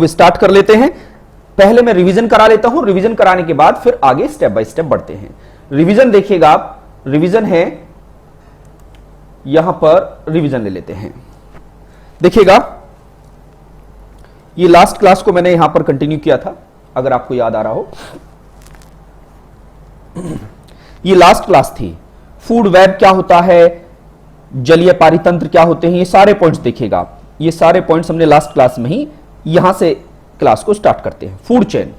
अब स्टार्ट कर लेते हैं। पहले मैं रिवीजन करा लेता हूं, रिवीजन कराने के बाद फिर आगे स्टेप बाय स्टेप बढ़ते हैं। रिवीजन देखिएगा आप, रिवीजन है यहां पर, रिवीजन ले लेते हैं। देखिएगा ये लास्ट क्लास को मैंने यहां पर कंटिन्यू किया था, अगर आपको याद आ रहा हो। ये लास्ट क्लास थी। फूड वेब क्या होता है, जलीय पारितंत्र क्या होते हैं, ये सारे पॉइंट्स देखिएगा। ये सारे पॉइंट्स हमने लास्ट क्लास में ही, यहां से क्लास को स्टार्ट करते हैं। फूड चेन,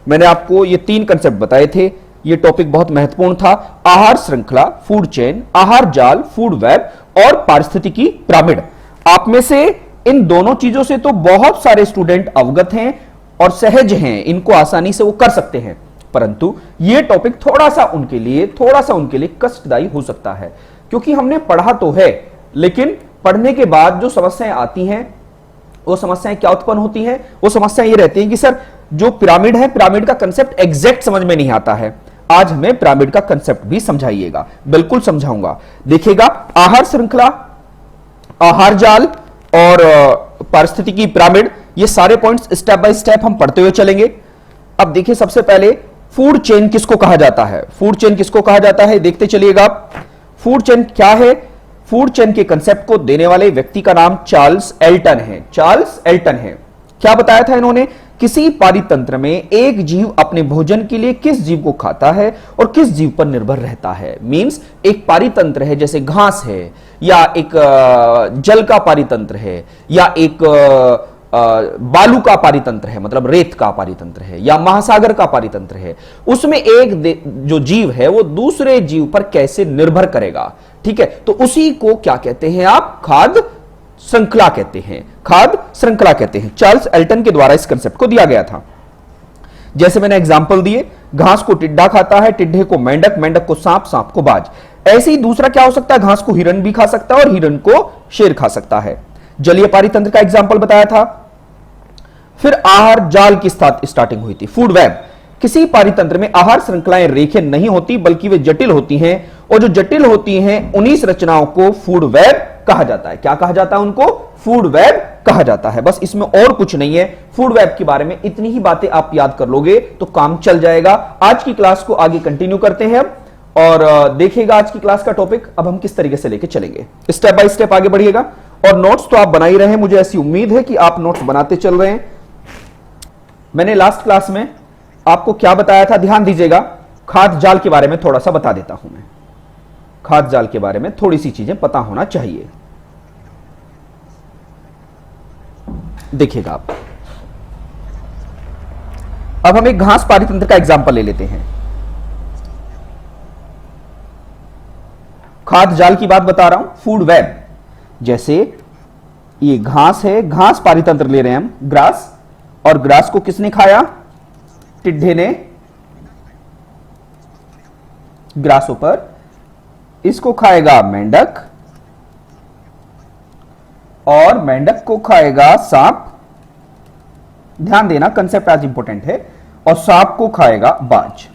मैंने आपको ये 3 कंसेप्ट बताए थे। ये टॉपिक बहुत महत्वपूर्ण था। आहार श्रृंखला, फूड चेन, आहार जाल, फूड वेब और पारिस्थितिकी पिरामिड। आप में से इन दोनों चीजों से तो बहुत सारे स्टूडेंट अवगत हैं और सहज हैं, इनको आसानी से वो कर सकते हैं, परंतु ये टॉपिक थोड़ा सा उनके लिए कष्टदायी हो सकता है, क्योंकि हमने पढ़ा तो है, लेकिन पढ़ने के बाद जो समस्याएं आती हैं, वो समस्याएं क्या उत्पन्न होती हैं? वो समस्याएं ये रहती हैं कि सर जो पिरामिड है, पिरामिड का कंसेप्ट एग्जैक्ट समझ में नहीं आता है। आज हमें पिरामिड का कंसेप्ट भी समझाइएगा। बिल्कुल समझाऊंगा। देखिएगा, आहार श्रृंखला, आहार जाल और पारिस्थितिकी पिरामिड, ये सारे पॉइंट्स स्टेप बाय स्टेप हम पढ़ते हुए चलेंगे। अब देखिए, सबसे पहले फूड चेन किसको कहा जाता है? फूड चेन किसको कहा जाता है, देखते चलिएगा। फूड चेन क्या है? फूड चेन के कंसेप्ट को देने वाले व्यक्ति का नाम चार्ल्स एल्टन है। चार्ल्स एल्टन है। क्या बताया था इन्होंने? किसी पारितंत्र में एक जीव अपने भोजन के लिए किस जीव को खाता है और किस जीव पर निर्भर रहता है। मींस एक पारितंत्र है, जैसे घास है, या एक जल का पारितंत्र है, या एक बालू का पारितंत्र है, मतलब रेत का पारितंत्र है, या महासागर का पारितंत्र है। उसमें एक जो जीव है वो दूसरे जीव पर कैसे निर्भर करेगा, ठीक है? तो उसी को क्या कहते हैं आप? खाद्य श्रृंखला कहते हैं। खाद्य श्रृंखला कहते हैं। चार्ल्स एल्टन के द्वारा इस कंसेप्ट को दिया गया था। जैसे मैंने एग्जांपल दिए, घास को टिड्डा खाता है, टिड्डे को मेंढक, मेंढक को सांप, सांप को बाज। ऐसे ही दूसरा क्या हो सकता है? घास को हिरन भी खा सकता है और हिरन को शेर खा सकता है। जलीय पारितंत्र का एग्जाम्पल बताया था। फिर आहार जाल की स्टार्टिंग हुई थी। फूड वेब, किसी पारितंत्र में आहार श्रृंखलाएं रेखीय नहीं होती, बल्कि वे जटिल होती हैं, और जो जटिल होती हैं उन्हीं रचनाओं को फूड वेब कहा जाता है। क्या कहा जाता है उनको? फूड वेब कहा जाता है। बस इसमें और कुछ नहीं है। फूड वेब के बारे में इतनी ही बातें आप याद कर लोगे तो काम चल जाएगा। आज की क्लास को आगे कंटिन्यू करते हैं और देखिएगा आज की क्लास का टॉपिक अब हम किस तरीके से लेके चलेंगे। स्टेप बाय स्टेप आगे बढ़िएगा और नोट्स तो आप बना ही रहे हैं। मुझे ऐसी उम्मीद है कि आप नोट्स बनाते चल रहे हैं। मैंने लास्ट क्लास में आपको क्या बताया था, ध्यान दीजिएगा। खाद्य जाल के बारे में थोड़ा सा बता देता हूं मैं। खाद्य जाल के बारे में थोड़ी सी चीजें पता होना चाहिए। देखिएगा आप, अब हम एक घास पारितंत्र का एग्जांपल ले लेते हैं। खाद्य जाल की बात बता रहा हूं, फूड वेब। जैसे ये घास है, घास पारितंत्र ले रहे हैं हम, ग्रास, और ग्रास को किसने खाया? टिड्ढे ने, ग्रासोपर। इसको खाएगा मेंढक और मेंढक को खाएगा सांप। ध्यान देना, कंसेप्ट आज इंपॉर्टेंट है। और सांप को खाएगा बाज।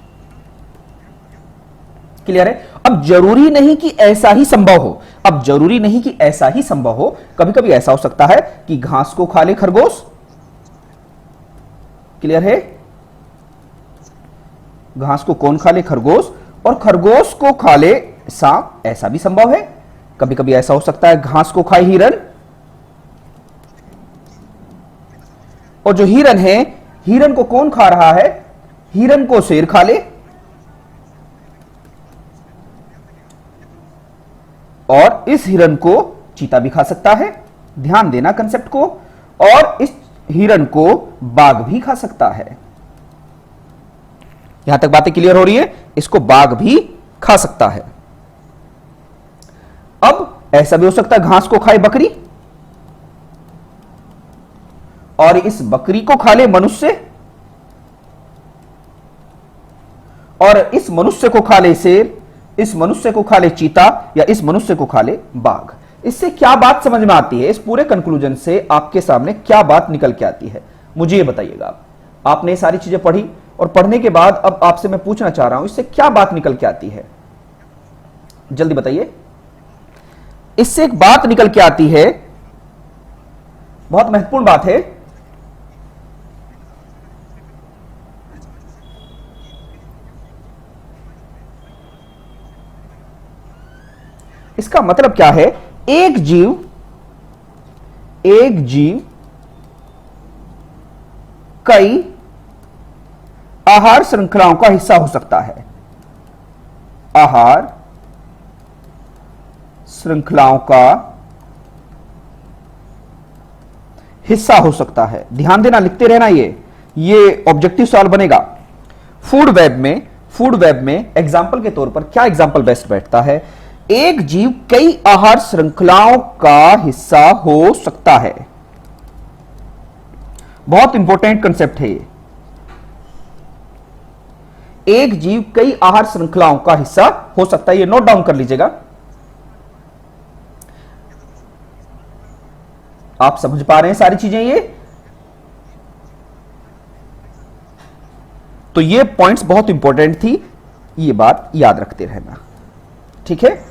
क्लियर है? अब जरूरी नहीं कि ऐसा ही संभव हो। अब जरूरी नहीं कि ऐसा ही संभव हो। कभी कभी ऐसा हो सकता है कि घास को खा ले खरगोश। क्लियर है? घास को कौन खा ले? खरगोश। और खरगोश को खा ले सांप, ऐसा भी संभव है। कभी कभी ऐसा हो सकता है घास को खाए हिरन, और जो हिरन है, हिरन को कौन खा रहा है? हिरन को शेर खा ले, और इस हिरन को चीता भी खा सकता है। ध्यान देना कंसेप्ट को। और इस हिरन को बाघ भी खा सकता है। यहां तक बातें क्लियर हो रही है? इसको बाघ भी खा सकता है। अब ऐसा भी हो सकता है घास को खाए बकरी, और इस बकरी को खा ले मनुष्य, और इस मनुष्य को खा ले शेर, इस मनुष्य को खा ले चीता, या इस मनुष्य को खा ले बाघ। इससे क्या बात समझ में आती है? इस पूरे कंक्लूजन से आपके सामने क्या बात निकल के आती है, मुझे ये बताइएगा। आपने ये सारी चीजें पढ़ी, और पढ़ने के बाद अब आपसे मैं पूछना चाह रहा हूं, इससे क्या बात निकल के आती है? जल्दी बताइए। इससे एक बात निकल के आती है, बहुत महत्वपूर्ण बात है। इसका मतलब क्या है, एक जीव कई आहार श्रृंखलाओं का हिस्सा हो सकता है, आहार श्रृंखलाओं का हिस्सा हो सकता है। ध्यान देना, लिखते रहना, ये ऑब्जेक्टिव सवाल बनेगा। फूड वेब में एग्जाम्पल के तौर पर क्या एग्जाम्पल बेस्ट बैठता है, एक जीव कई आहार श्रृंखलाओं का हिस्सा हो सकता है। बहुत इंपॉर्टेंट कंसेप्ट है ये। एक जीव कई आहार श्रृंखलाओं का हिस्सा हो सकता है, ये नोट डाउन कर लीजिएगा। आप समझ पा रहे हैं सारी चीजें ये? तो ये पॉइंट्स बहुत इंपॉर्टेंट थी, ये बात याद रखते रहना, ठीक है।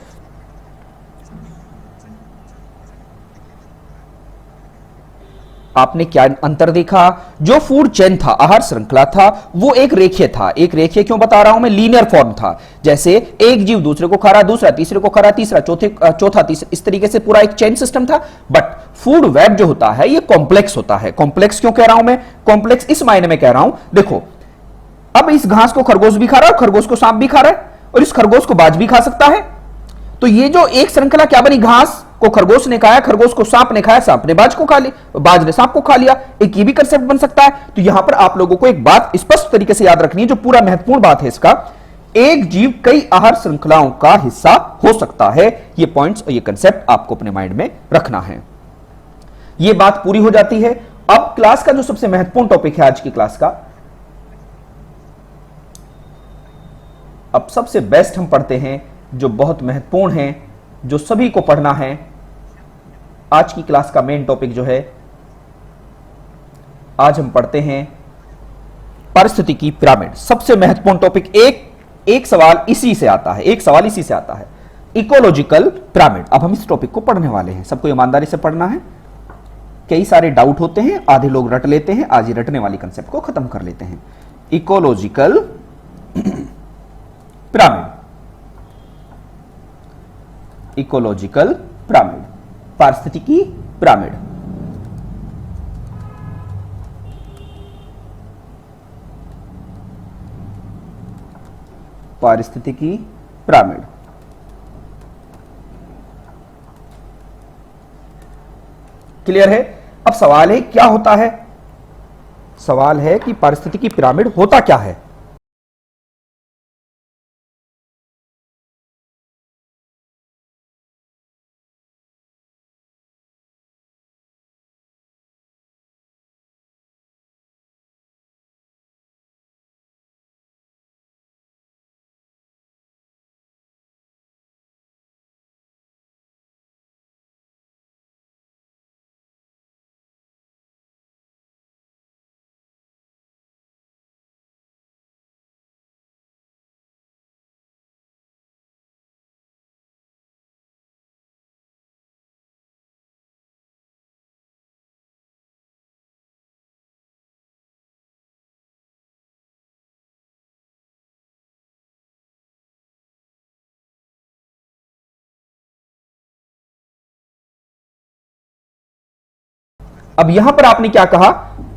आपने क्या अंतर देखा, जो फूड चेन था, आहार श्रृंखला था, वो एक रेखीय था। एक रेखीय क्यों बता रहा हूं मैं, लीनियर फॉर्म था। जैसे एक जीव दूसरे को खा रहा, दूसरा तीसरे को खा रहा, तीसरा चौथा तीसरा, इस तरीके से पूरा एक चेन सिस्टम था। बट फूड वेब जो होता है ये कॉम्प्लेक्स होता है। कॉम्प्लेक्स क्यों कह रहा हूं मैं, कॉम्प्लेक्स इस मायने में कह रहा हूं, देखो अब इस घास को खरगोश भी खा रहा है, खरगोश को सांप भी खा रहा है, और इस खरगोश को बाज भी खा सकता है। तो ये जो एक श्रृंखला क्या बनी, घास को खरगोश ने खाया, खरगोश को सांप ने खाया, सांप ने बाज को खा लिया, बाज ने सांप को खा लिया। एक ये भी कंसेप्ट बन सकता है। तो यहां पर आप लोगों को एक बात स्पष्ट तरीके से याद रखनी है, जो पूरा महत्वपूर्ण बात है इसका, एक जीव कई आहार श्रृंखलाओं का हिस्सा हो सकता है। ये पॉइंट्स और ये कंसेप्ट आपको अपने माइंड में रखना है। ये बात पूरी हो जाती है। अब क्लास का जो सबसे महत्वपूर्ण टॉपिक है आज की क्लास का, अब सबसे बेस्ट हम पढ़ते हैं, जो बहुत महत्वपूर्ण है, जो सभी को पढ़ना है। आज की क्लास का मेन टॉपिक जो है, आज हम पढ़ते हैं पारिस्थितिकी पिरामिड। सबसे महत्वपूर्ण टॉपिक, एक सवाल इसी से आता है, एक सवाल इसी से आता है, इकोलॉजिकल पिरामिड। अब हम इस टॉपिक को पढ़ने वाले हैं, सबको ईमानदारी से पढ़ना है। कई सारे डाउट होते हैं, आधे लोग रट लेते हैं, आज ही रटने वाली कंसेप्ट को खत्म कर लेते हैं। इकोलॉजिकल पिरामिड, इकोलॉजिकल पिरामिड, पारिस्थितिकी पिरामिड। पारिस्थितिकी पिरामिड। क्लियर है? अब सवाल है क्या होता है, सवाल है कि पारिस्थितिकी पिरामिड होता क्या है। अब यहां पर आपने क्या कहा,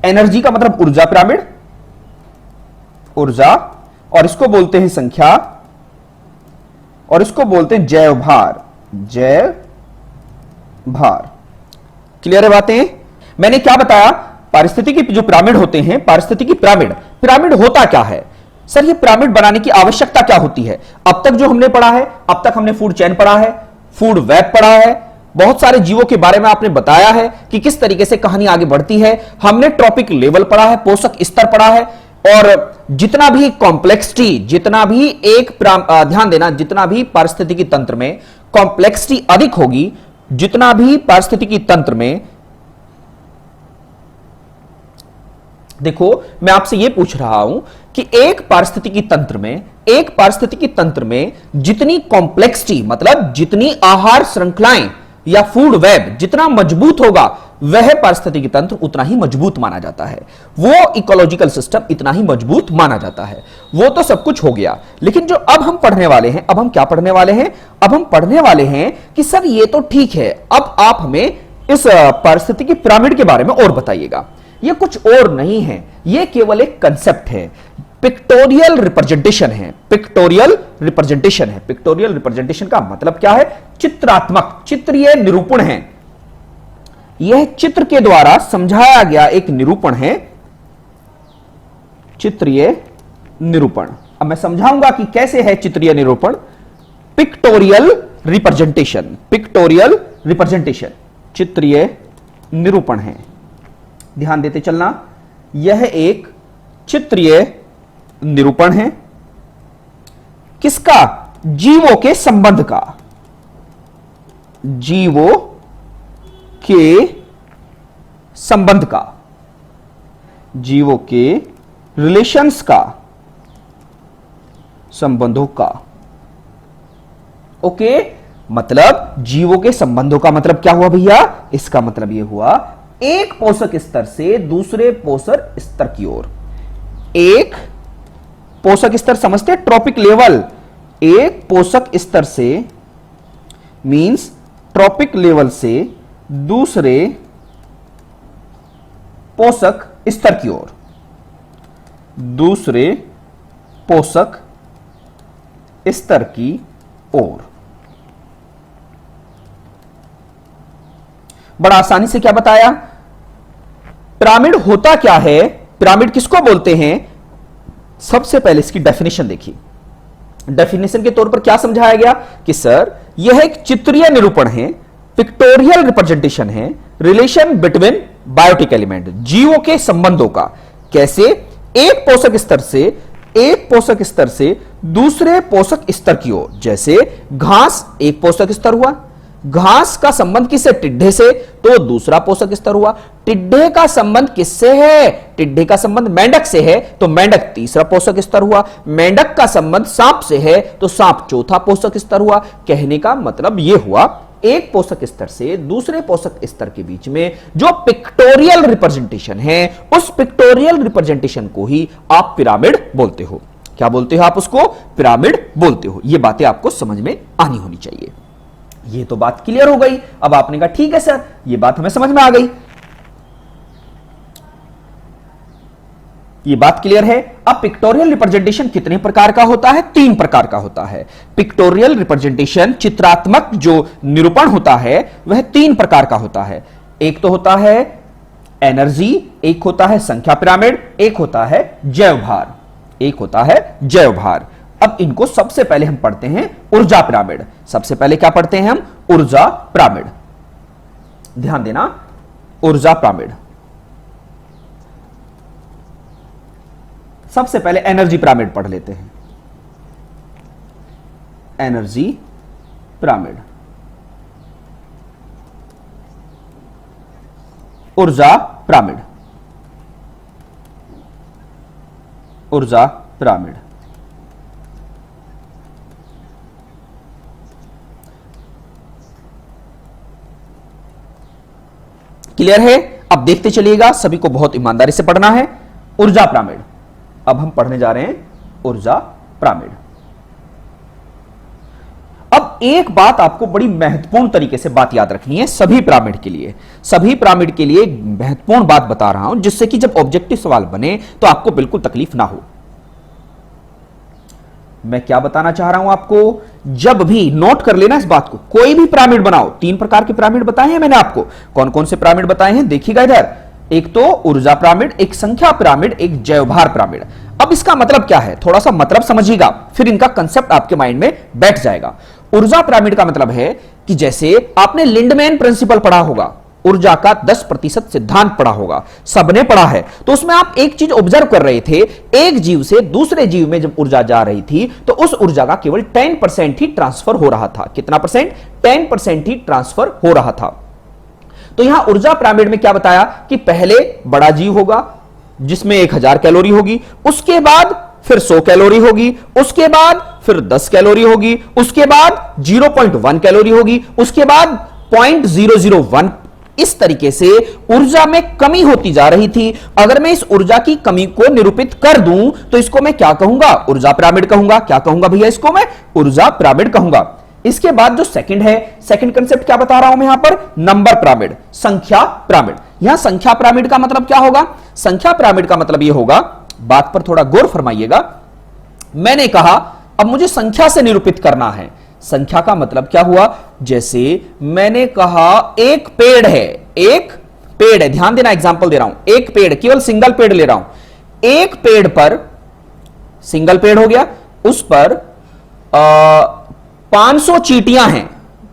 एनर्जी का मतलब ऊर्जा पिरामिड, ऊर्जा, और इसको बोलते हैं संख्या, और इसको बोलते हैं जैव भार, जैव भार। क्लियर है बातें? मैंने क्या बताया, पारिस्थितिकी जो पिरामिड होते हैं, पारिस्थितिकी पिरामिड, पिरामिड होता क्या है। सर ये पिरामिड बनाने की आवश्यकता क्या होती है। अब तक जो हमने पढ़ा है, अब तक हमने फूड चेन पढ़ा है, फूड वेब पढ़ा है, बहुत सारे जीवों के बारे में आपने बताया है कि किस तरीके से कहानी आगे बढ़ती है। हमने ट्रॉपिक लेवल पढ़ा है, पोषक स्तर पढ़ा है, और जितना भी कॉम्प्लेक्सिटी, जितना भी ध्यान देना, जितना भी पारिस्थितिकी तंत्र में कॉम्प्लेक्सिटी अधिक होगी, जितना भी पारिस्थितिकी तंत्र में, देखो मैं आपसे यह पूछ रहा हूं कि एक पारिस्थितिकी तंत्र में जितनी कॉम्प्लेक्सिटी, मतलब जितनी आहार श्रृंखलाएं या फूड वेब जितना मजबूत होगा वह पारिस्थितिकी तंत्र उतना ही मजबूत माना जाता है, वो इकोलॉजिकल सिस्टम इतना ही मजबूत माना जाता है। वो तो सब कुछ हो गया, लेकिन जो अब हम पढ़ने वाले हैं, अब हम क्या पढ़ने वाले हैं? अब हम पढ़ने वाले हैं कि सर ये तो ठीक है, अब आप हमें इस पारिस्थितिकी पिरामिड के बारे में और बताइएगा। ये कुछ और नहीं है, ये केवल एक कंसेप्ट है, पिक्टोरियल रिप्रेजेंटेशन है। पिक्टोरियल रिप्रेजेंटेशन है। पिक्टोरियल रिप्रेजेंटेशन का मतलब क्या है? चित्रात्मक, चित्रीय निरूपण है। यह चित्र के द्वारा समझाया गया एक निरूपण है, चित्रीय निरूपण। अब मैं समझाऊंगा कि कैसे है चित्रीय निरूपण। पिक्टोरियल रिप्रेजेंटेशन, पिक्टोरियल रिप्रेजेंटेशन चित्रीय निरूपण है। ध्यान देते चलना, यह एक चित्रीय निरूपण है। किसका? जीवों के संबंध का, जीवों के संबंध का, जीवों के रिलेशंस का, संबंधों का। ओके, मतलब जीवों के संबंधों का मतलब क्या हुआ भैया? इसका मतलब यह हुआ एक पोषक स्तर से दूसरे पोषक स्तर की ओर। एक पोषक स्तर समझते, ट्रॉपिक लेवल। एक पोषक स्तर से मींस ट्रॉपिक लेवल से दूसरे पोषक स्तर की ओर, दूसरे पोषक स्तर की ओर। बड़ा आसानी से क्या बताया? पिरामिड होता क्या है, पिरामिड किसको बोलते हैं? सबसे पहले इसकी डेफिनेशन देखिए। डेफिनेशन के तौर पर क्या समझाया गया कि सर यह एक चित्रीय निरूपण है, पिक्टोरियल रिप्रेजेंटेशन है, रिलेशन बिटवीन बायोटिक एलिमेंट, जीवों के संबंधों का। कैसे? एक पोषक स्तर से, एक पोषक स्तर से दूसरे पोषक स्तर की ओर। जैसे घास एक पोषक स्तर हुआ, घास का संबंध किससे? टिड्ढे से, तो दूसरा पोषक स्तर हुआ। टिड्ढे का संबंध किससे है? टिड्ढे का संबंध मेंढक से है, तो मेंढक तीसरा पोषक स्तर हुआ। मेंढक का संबंध सांप से है, तो सांप चौथा पोषक स्तर हुआ। कहने का मतलब यह हुआ एक पोषक स्तर से दूसरे पोषक स्तर के बीच में जो पिक्टोरियल रिप्रेजेंटेशन है, उस पिक्टोरियल रिप्रेजेंटेशन को ही आप पिरामिड बोलते हो। क्या बोलते हो आप? उसको पिरामिड बोलते हो। यह बातें आपको समझ में आनी होनी चाहिए। ये तो बात क्लियर हो गई। अब आपने कहा ठीक है सर, ये बात हमें समझ में आ गई, ये बात क्लियर है। अब पिक्टोरियल रिप्रेजेंटेशन कितने प्रकार का होता है? 3 प्रकार का होता है। पिक्टोरियल रिप्रेजेंटेशन, चित्रात्मक जो निरूपण होता है, वह 3 प्रकार का होता है। एक तो होता है एनर्जी, एक होता है संख्या पिरामिड, एक होता है जैव भार, एक होता है जैव भार। अब इनको सबसे पहले हम पढ़ते हैं ऊर्जा पिरामिड। सबसे पहले क्या पढ़ते हैं हम? ऊर्जा पिरामिड। ध्यान देना, ऊर्जा पिरामिड। सबसे पहले एनर्जी पिरामिड पढ़ लेते हैं। एनर्जी पिरामिड, ऊर्जा पिरामिड, ऊर्जा पिरामिड। क्लियर है? अब देखते चलिएगा, सभी को बहुत ईमानदारी से पढ़ना है। ऊर्जा पिरामिड, अब हम पढ़ने जा रहे हैं ऊर्जा पिरामिड। अब एक बात आपको बड़ी महत्वपूर्ण तरीके से बात याद रखनी है सभी पिरामिड के लिए। सभी पिरामिड के लिए एक महत्वपूर्ण बात बता रहा हूं, जिससे कि जब ऑब्जेक्टिव सवाल बने तो आपको बिल्कुल तकलीफ ना हो। मैं क्या बताना चाह रहा हूं आपको, जब भी नोट कर लेना इस बात को, कोई भी पिरामिड बनाओ, 3 प्रकार के पिरामिड बताए हैं मैंने आपको। कौन कौन से पिरामिड बताए हैं देखिएगा इधर। एक तो ऊर्जा पिरामिड, एक संख्या पिरामिड, एक जैवभार पिरामिड। अब इसका मतलब क्या है, थोड़ा सा मतलब समझिएगा, फिर इनका कंसेप्ट आपके माइंड में बैठ जाएगा। ऊर्जा पिरामिड का मतलब है कि जैसे आपने लिंडमैन प्रिंसिपल पढ़ा होगा, ऊर्जा का 10% सिद्धांत पढ़ा होगा, सबने पढ़ा है। तो उसमें आप एक चीज ऑब्जर्व कर रहे थे, एक जीव से दूसरे जीव में जब ऊर्जा जा रही थी तो उस ऊर्जा का केवल 10% ही ट्रांसफर हो रहा था। कितना परसेंट? 10% ही ट्रांसफर हो रहा था। तो यहां ऊर्जा पिरामिड में क्या बताया कि पहले बड़ा जीव होगा जिसमें 1000 कैलोरी होगी, उसके बाद फिर 100 कैलोरी होगी, उसके बाद फिर 10 कैलोरी होगी, उसके बाद 0.1 कैलोरी होगी, उसके बाद 0.001 इस तरीके से ऊर्जा में कमी होती जा रही थी। अगर मैं इस ऊर्जा की कमी को निरूपित कर दूं तो इसको मैं क्या कहूंगा? ऊर्जा पिरामिड कहूंगा। क्या कहूंगा भैया? इसको मैं ऊर्जा पिरामिड कहूंगा। इसके बाद जो सेकंड है, सेकंड कंसेप्ट क्या बता रहा हूं मैं यहां पर? नंबर पिरामिड, संख्या पिरामिड। यहां संख्या पिरामिड का मतलब क्या होगा? संख्या पिरामिड का मतलब यह होगा, बात पर थोड़ा गौर फरमाइएगा। मैंने कहा अब मुझे संख्या से निरूपित करना है। संख्या का मतलब क्या हुआ? जैसे मैंने कहा एक पेड़ है, एक पेड़ है, ध्यान देना, एग्जांपल दे रहा हूं, एक पेड़, केवल सिंगल पेड़ ले रहा हूं। एक पेड़ पर, सिंगल पेड़ हो गया, उस पर 500 चींटियां हैं,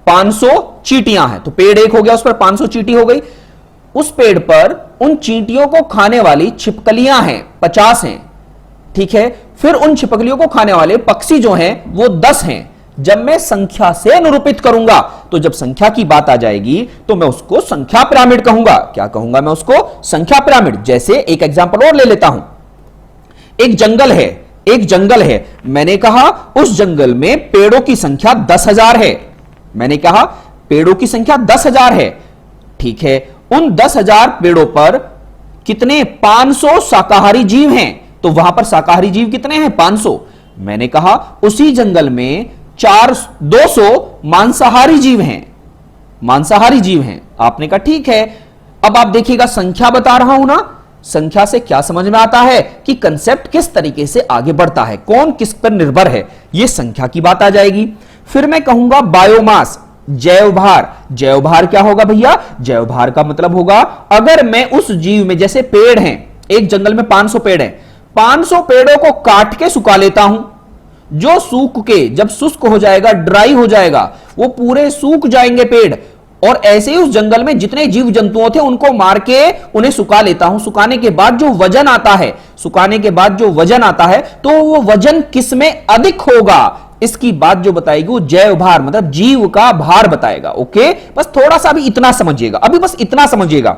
500 चींटियां हैं, तो पेड़ एक हो गया, उस पर 500 चींटी हो गई। उस पेड़ पर उन चींटियों को खाने वाली छिपकलियां हैं, 50 हैं, ठीक है। फिर उन छिपकलियों को खाने वाले पक्षी जो हैं वो 10 हैं। जब मैं संख्या से निरूपित करूंगा तो जब संख्या की बात आ जाएगी तो मैं उसको संख्या पिरामिड कहूंगा। क्या कहूंगा मैं उसको? संख्या पिरामिड। जैसे एक एग्जांपल और ले लेता हूं, एक जंगल है, एक जंगल है, मैंने कहा उस जंगल में पेड़ों की संख्या 10,000 है। मैंने कहा पेड़ों की संख्या 10,000 है, ठीक है। उन 10,000 पेड़ों पर कितने? 500 शाकाहारी जीव हैं, तो वहां पर शाकाहारी जीव कितने हैं? 500। मैंने कहा उसी जंगल में 200 मांसाहारी जीव हैं, मांसाहारी जीव हैं। आपने कहा ठीक है। अब आप देखिएगा संख्या बता रहा हूं ना, संख्या से क्या समझ में आता है कि कंसेप्ट किस तरीके से आगे बढ़ता है, कौन किस पर निर्भर है, यह संख्या की बात आ जाएगी। फिर मैं कहूंगा बायोमास, जैव भार। जैव भार क्या होगा भैया? जैव भार का मतलब होगा अगर मैं उस जीव में, जैसे पेड़ हैं, एक जंगल में 500 पेड़ हैं, 500 पेड़ों को काट के सुखा लेता हूं, जो सूख के जब शुष्क हो जाएगा, ड्राई हो जाएगा, वो पूरे सूख जाएंगे पेड़। और ऐसे ही उस जंगल में जितने जीव जंतुओं थे उनको मार के उन्हें सुखा लेता हूं। सुखाने के बाद जो वजन आता है, सुखाने के बाद जो वजन आता है, तो वो वजन किस में अधिक होगा, इसकी बात जो बताएगी वो जैव भार, मतलब जीव का भार बताएगा। ओके, बस थोड़ा सा भी इतना समझिएगा, अभी बस इतना समझिएगा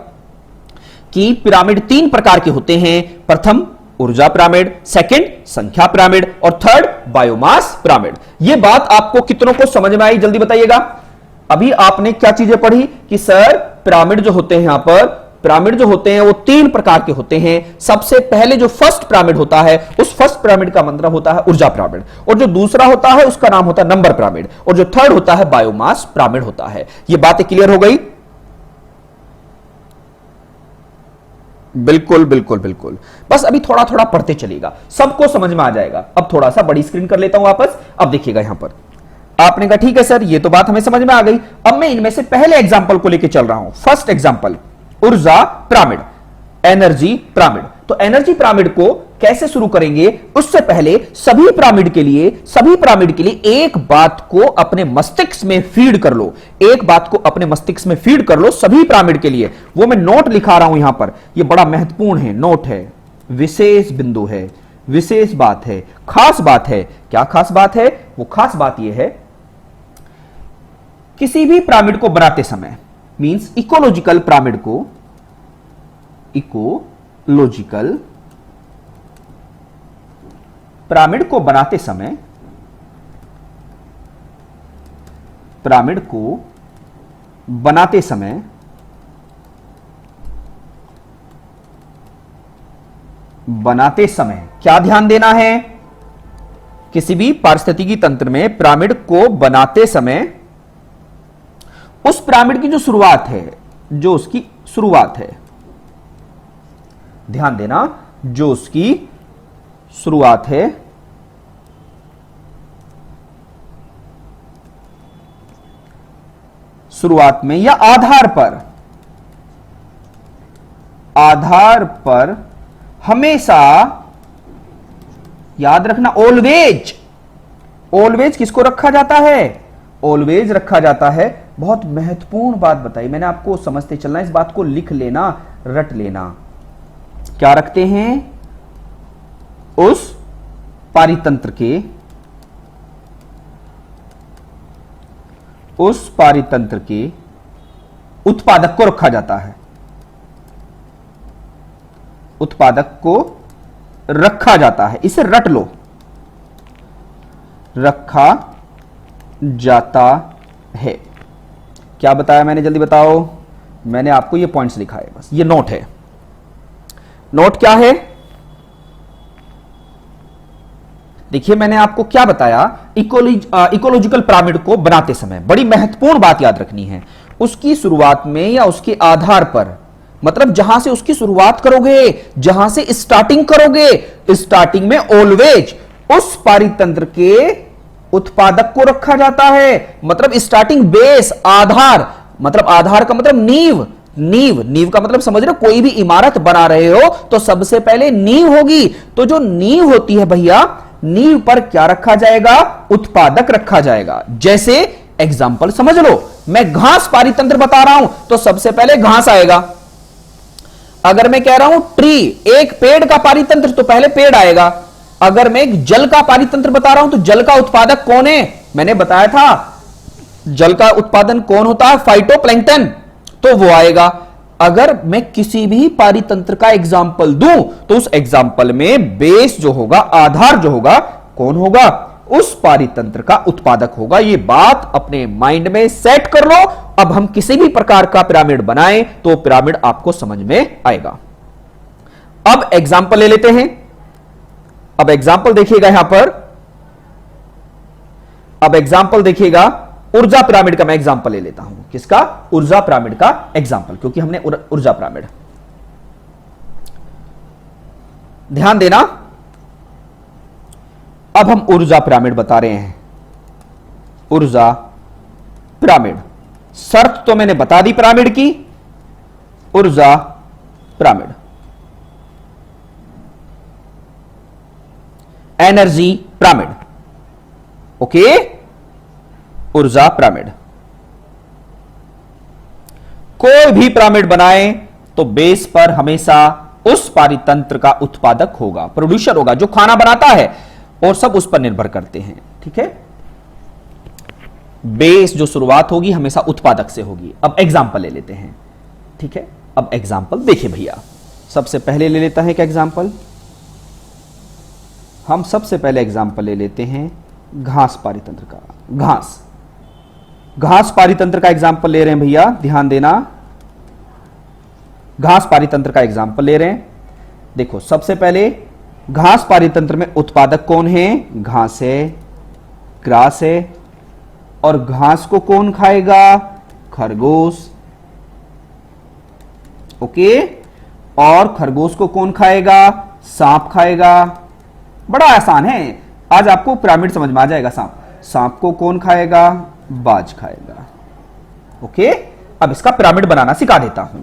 कि पिरामिड 3 प्रकार के होते हैं। प्रथम ऊर्जा पिरामिड, सेकंड संख्या पिरामिड और थर्ड बायोमास पिरामिड। यह बात आपको कितनों को समझ में आई? जल्दी बताइएगा। अभी आपने क्या चीजें पढ़ी कि सर पिरामिड जो होते हैं, यहां पर पिरामिड जो होते हैं वो 3 प्रकार के होते हैं। सबसे पहले जो फर्स्ट पिरामिड होता है, उस फर्स्ट पिरामिड का मतलब होता है ऊर्जा पिरामिड, और जो दूसरा होता है उसका नाम होता है नंबर पिरामिड, और जो थर्ड होता है बायोमास पिरामिड होता है। ये बातें क्लियर हो गई? बिल्कुल बिल्कुल बिल्कुल। बस अभी थोड़ा थोड़ा पढ़ते चलिएगा, सबको समझ में आ जाएगा। अब थोड़ा सा बड़ी स्क्रीन कर लेता हूं वापस। अब देखिएगा यहां पर आपने कहा ठीक है सर, ये तो बात हमें समझ में आ गई। अब मैं इनमें से पहले एग्जांपल को लेकर चल रहा हूं। फर्स्ट एग्जांपल ऊर्जा पिरामिड, एनर्जी पिरामिड। तो एनर्जी पिरामिड को कैसे शुरू करेंगे, उससे पहले सभी पिरामिड के लिए एक बात को अपने मस्तिष्क में फीड कर लो, एक बात को अपने मस्तिष्क में फीड कर लो सभी पिरामिड के लिए। वो मैं नोट लिखा रहा हूं यहां पर, ये बड़ा महत्वपूर्ण है, नोट है, विशेष बिंदु है, विशेष बात है, खास बात है। क्या खास बात है? वो खास बात यह है किसी भी पिरामिड को बनाते समय, मींस इकोलॉजिकल पिरामिड को, इकोलॉजिकल पिरामिड को बनाते समय, पिरामिड को बनाते समय क्या ध्यान देना है? किसी भी पारिस्थितिकी तंत्र में पिरामिड को बनाते समय उस पिरामिड की जो शुरुआत है, जो उसकी शुरुआत है, ध्यान देना, जो उसकी शुरुआत है, शुरुआत में या आधार पर हमेशा याद रखना, ऑलवेज किसको रखा जाता है? ऑलवेज रखा जाता है। बहुत महत्वपूर्ण बात बताई मैंने आपको, समझते चलना, इस बात को लिख लेना, रट लेना। क्या रखते हैं? उस पारितंत्र के उत्पादक को रखा जाता है, उत्पादक को रखा जाता है। इसे रट लो, रखा जाता है। क्या बताया मैंने, जल्दी बताओ। मैंने आपको ये पॉइंट्स लिखा है, बस ये नोट है। नोट क्या है? देखिए मैंने आपको क्या बताया, इकोलॉजिकल पिरामिड को बनाते समय बड़ी महत्वपूर्ण बात याद रखनी है। उसकी शुरुआत में या उसके आधार पर, मतलब जहां से उसकी शुरुआत करोगे, जहां से स्टार्टिंग करोगे, स्टार्टिंग में ऑलवेज उस पारितंत्र के उत्पादक को रखा जाता है। मतलब स्टार्टिंग बेस, आधार, मतलब आधार का मतलब नींव, नींव का मतलब समझ रहे हो, कोई भी इमारत बना रहे हो तो सबसे पहले नींव होगी। तो जो नींव होती है भैया, नींव पर क्या रखा जाएगा? उत्पादक रखा जाएगा। जैसे एग्जाम्पल समझ लो, मैं घास पारितंत्र बता रहा हूं तो सबसे पहले घास आएगा। अगर मैं कह रहा हूं ट्री, एक पेड़ का पारितंत्र, तो पहले पेड़ आएगा। अगर मैं एक जल का पारितंत्र बता रहा हूं तो जल का उत्पादक कौन है? मैंने बताया था जल का उत्पादन कौन होता है? फाइटोप्लैंक्टन, तो वो आएगा। अगर मैं किसी भी पारितंत्र का एग्जाम्पल दूं तो उस एग्जाम्पल में बेस जो होगा, आधार जो होगा, कौन होगा? उस पारितंत्र का उत्पादक होगा। ये बात अपने माइंड में सेट कर लो। अब हम किसी भी प्रकार का पिरामिड बनाएं तो पिरामिड आपको समझ में आएगा। अब एग्जाम्पल ले लेते हैं। अब एग्जाम्पल देखिएगा यहां पर, अब एग्जाम्पल देखिएगा ऊर्जा पिरामिड का। मैं एग्जाम्पल ले लेता हूं, किसका? ऊर्जा पिरामिड का एग्जाम्पल, क्योंकि हमने ऊर्जा पिरामिड, ध्यान देना। अब हम ऊर्जा पिरामिड बता रहे हैं। ऊर्जा पिरामिड, शर्त तो मैंने बता दी पिरामिड की। ऊर्जा पिरामिड, एनर्जी पिरामिड, ओके। ऊर्जा पिरामिड, कोई भी पिरामिड बनाएं तो बेस पर हमेशा उस पारितंत्र का उत्पादक होगा, प्रोड्यूसर होगा, जो खाना बनाता है, और सब उस पर निर्भर करते हैं। ठीक है, बेस जो शुरुआत होगी हमेशा उत्पादक से होगी। अब एग्जाम्पल ले लेते हैं। ठीक है, अब एग्जाम्पल देखिए भैया, सबसे पहले ले लेता है क्या एग्जाम्पल? हम सबसे पहले एग्जाम्पल ले लेते हैं घास पारितंत्र का। घास पारितंत्र का एग्जाम्पल ले रहे हैं भैया, ध्यान देना। घास पारितंत्र का एग्जाम्पल ले रहे हैं। देखो सबसे पहले घास पारितंत्र में उत्पादक कौन है? घास है, ग्रास है। और घास को कौन खाएगा? खरगोश, ओके। और खरगोश को कौन खाएगा? सांप खाएगा। बड़ा आसान है, आज आपको पिरामिड समझ में आ जाएगा। सांप को कौन खाएगा? बाज खाएगा, ओके। अब इसका पिरामिड बनाना सिखा देता हूं।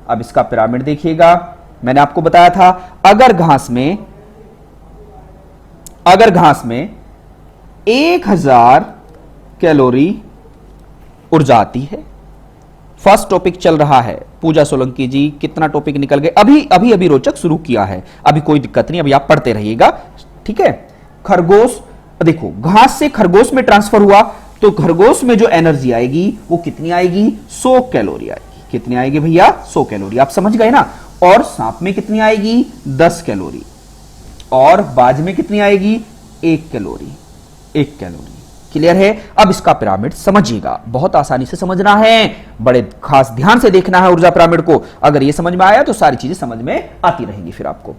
अब इसका पिरामिड देखिएगा, मैंने आपको बताया था अगर घास में 1000 कैलोरी ऊर्जा आती है। फर्स्ट टॉपिक चल रहा है, पूजा सोलंकी जी कितना टॉपिक निकल गए, अभी रोचक शुरू किया है, अभी कोई दिक्कत नहीं, अभी आप पढ़ते रहिएगा। ठीक है, खरगोश, देखो घास से खरगोश में ट्रांसफर हुआ तो खरगोश में जो एनर्जी आएगी वो कितनी आएगी? 100 कैलोरी आएगी। कितनी आएगी भैया? 100 कैलोरी, आप समझ गए ना। और सांप में कितनी आएगी? 10 कैलोरी। और बाज में कितनी आएगी? 1 कैलोरी। 1 कैलोरी, क्लियर है। अब इसका पिरामिड समझिएगा, बहुत आसानी से समझना है, बड़े खास ध्यान से देखना है ऊर्जा पिरामिड को। अगर यह समझ में आया तो सारी चीजें समझ में आती रहेंगी फिर आपको।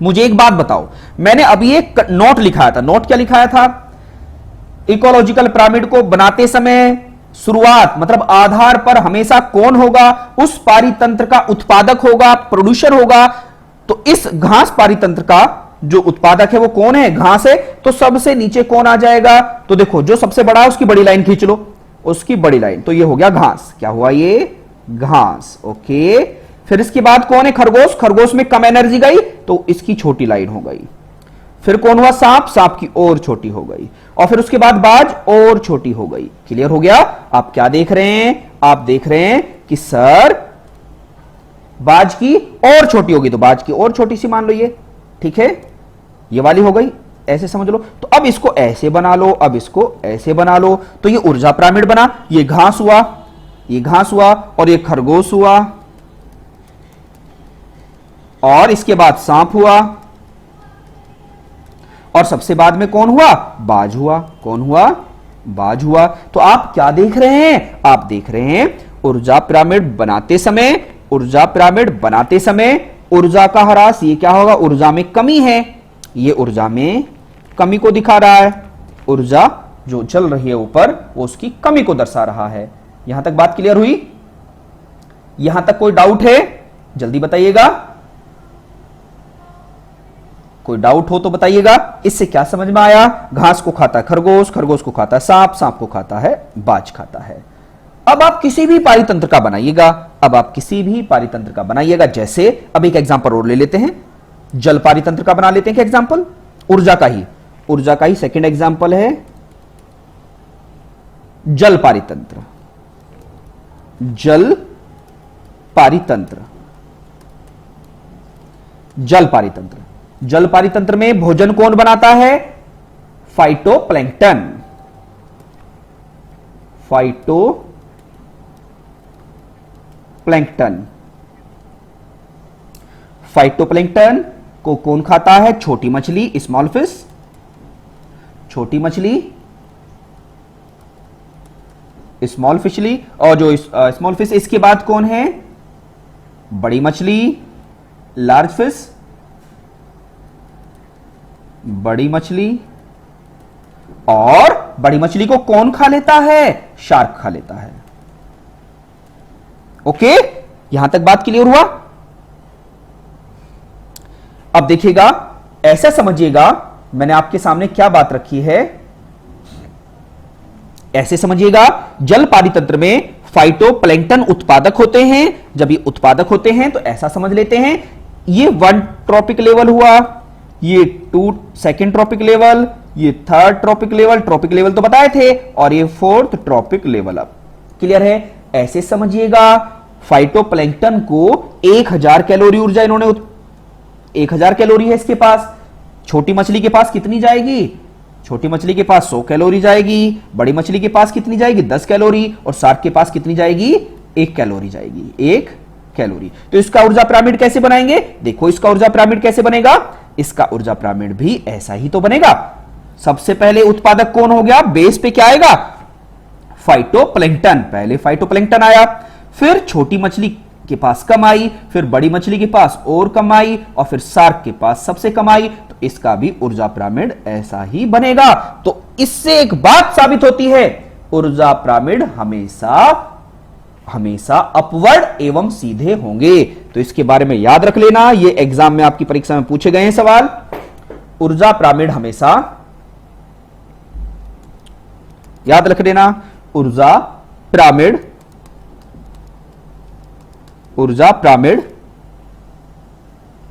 मुझे एक बात बताओ, मैंने अभी एक नोट लिखाया था। नोट क्या लिखाया था? इकोलॉजिकल पिरामिड को बनाते समय शुरुआत मतलब आधार पर हमेशा कौन होगा? उस पारितंत्र का उत्पादक होगा, प्रोड्यूसर होगा। तो इस घास पारितंत्र का जो उत्पादक है वो कौन है? घास है। तो सबसे नीचे कौन आ जाएगा? तो देखो जो सबसे बड़ा है उसकी बड़ी लाइन खींच लो, उसकी बड़ी लाइन, तो ये हो गया घास। क्या हुआ? ये घास, ओके। फिर इसके बाद कौन है? खरगोश। खरगोश में कम एनर्जी गई तो इसकी छोटी लाइन हो गई। फिर कौन हुआ? सांप। सांप की और छोटी हो गई। और फिर उसके बाद बाज और छोटी हो गई। क्लियर हो गया? आप क्या देख रहे हैं? आप देख रहे हैं कि सर बाज की और छोटी होगी तो बाज की और छोटी सी मान लो ये। ठीक है, ये वाली हो गई, ऐसे समझ लो। तो अब इसको ऐसे बना लो, अब इसको ऐसे बना लो, तो ये ऊर्जा पिरामिड बना। ये घास हुआ, ये घास हुआ, और ये खरगोश हुआ, और इसके बाद सांप हुआ, और सबसे बाद में कौन हुआ? बाज हुआ। कौन हुआ? बाज हुआ। तो आप क्या देख रहे हैं? आप देख रहे हैं ऊर्जा पिरामिड बनाते समय, ऊर्जा पिरामिड बनाते समय ऊर्जा का ह्रास, ये क्या होगा? ऊर्जा में कमी है, ये ऊर्जा में कमी को दिखा रहा है। ऊर्जा जो चल रही है ऊपर वो उसकी कमी को दर्शा रहा है। यहां तक बात क्लियर हुई? यहां तक कोई डाउट है? जल्दी बताइएगा, कोई डाउट हो तो बताइएगा। इससे क्या समझ में आया? घास को खाता है खरगोश, खरगोश को खाता है सांप, सांप को खाता है बाज खाता है। अब आप किसी भी पारितंत्र का बनाइएगा, अब आप किसी भी पारितंत्र का बनाइएगा। जैसे अब एक एग्जांपल और ले लेते हैं, जल पारितंत्र का बना लेते हैं। क्या एग्जांपल? ऊर्जा का ही सेकंड एग्जांपल है जल पारितंत्र। जल पारितंत्र, जल पारितंत्र, जल पारितंत्र में भोजन कौन बनाता है? फाइटोप्लैंक्टन। फाइटोप्लैंक्टन, फाइटोप्लैंक्टन को कौन खाता है? छोटी मछली, स्मॉल फिश। छोटी मछली, स्मॉल फिशली। और जो स्मॉल फिश, इसके बाद कौन है? बड़ी मछली, लार्ज फिश। बड़ी मछली, और बड़ी मछली को कौन खा लेता है? शार्क खा लेता है। ओके, यहां तक बात क्लियर हुआ? अब देखिएगा, ऐसा समझिएगा मैंने आपके सामने क्या बात रखी है। ऐसे समझिएगा, जल पारितंत्र में फाइटोप्लैंक्टन उत्पादक होते हैं। जब ये उत्पादक होते हैं तो ऐसा समझ लेते हैं, ये 1 ट्रॉपिक लेवल हुआ, ये 2 सेकंड ट्रॉपिक लेवल, ये 3rd trophic level, trophic level तो बताए थे, और ये 4th ट्रॉपिक लेवल। अब क्लियर है? ऐसे समझिएगा, फाइटोप्लैंक्टन को 1000 कैलोरी ऊर्जा इन्होंने 1000 कैलोरी है इसके पास। छोटी मछली के पास कितनी जाएगी? छोटी मछली के पास 100 कैलोरी जाएगी। बड़ी मछली के पास कितनी जाएगी? 10 कैलोरी। और शार्क के पास कितनी जाएगी? 1 कैलोरी जाएगी। 1 कैलोरी। तो इसका ऊर्जा पिरामिड कैसे बनाएंगे? देखो, इसका ऊर्जा पिरामिड कैसे बनेगा? इसका ऊर्जा पिरामिड भी ऐसा ही तो बनेगा। सबसे पहले उत्पादक कौन हो गया? बेस पे क्या आएगा? फाइटोप्लैंक्टन। पहले फाइटोप्लैंक्टन आया, फिर छोटी मछली के पास कम आई, फिर बड़ी मछली के पास और कम आई, और फिर शार्क के पास सबसे कम आई। तो इसका भी ऊर्जा पिरामिड ऐसा ही बनेगा। तो इससे एक बात साबित होती है, ऊर्जा पिरामिड हमेशा हमेशा अपवर्ड एवं सीधे होंगे। तो इसके बारे में याद रख लेना, ये एग्जाम में आपकी परीक्षा में पूछे गए हैं सवाल। ऊर्जा पिरामिड हमेशा याद रख लेना, ऊर्जा पिरामिड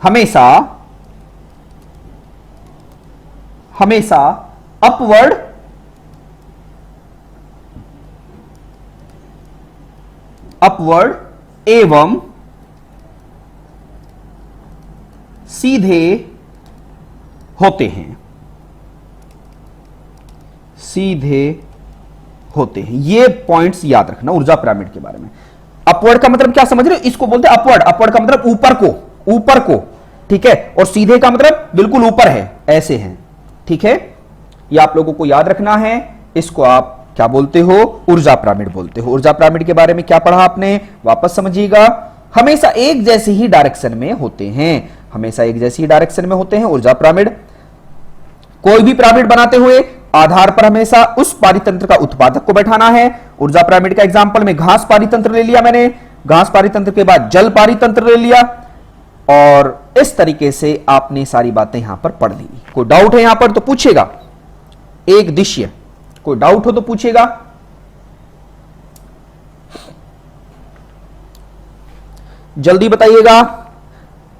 हमेशा हमेशा अपवर्ड एवं सीधे होते हैं। सीधे होते हैं, ये पॉइंट्स याद रखना ऊर्जा पिरामिड के बारे में। अपवर्ड का मतलब क्या समझ रहे हो? इसको बोलते हैं अपवर्ड। अपवर्ड का मतलब ऊपर को, ठीक है। और सीधे का मतलब बिल्कुल ऊपर है, ऐसे हैं, ठीक है। ये आप लोगों को याद रखना है। इसको आप क्या बोलते हो? ऊर्जा पिरामिड बोलते हो। ऊर्जा पिरामिड के बारे में क्या पढ़ा आपने? वापस समझिएगा। हमेशा एक जैसी ही डायरेक्शन में होते हैं, हमेशा एक जैसी ही डायरेक्शन में होते हैं ऊर्जा पिरामिड। कोई भी पिरामिड बनाते हुए आधार पर हमेशा उस पारितंत्र का उत्पादक को बैठाना है। ऊर्जा पिरामिड का एग्जांपल में घास पारितंत्र ले लिया मैंने, घास पारितंत्र के बाद जल पारितंत्र ले लिया, और इस तरीके से आपने सारी बातें यहां पर पढ़ ली। कोई डाउट है यहां पर तो पूछेगा, एक दिश्य कोई डाउट हो तो पूछेगा। जल्दी बताइएगा।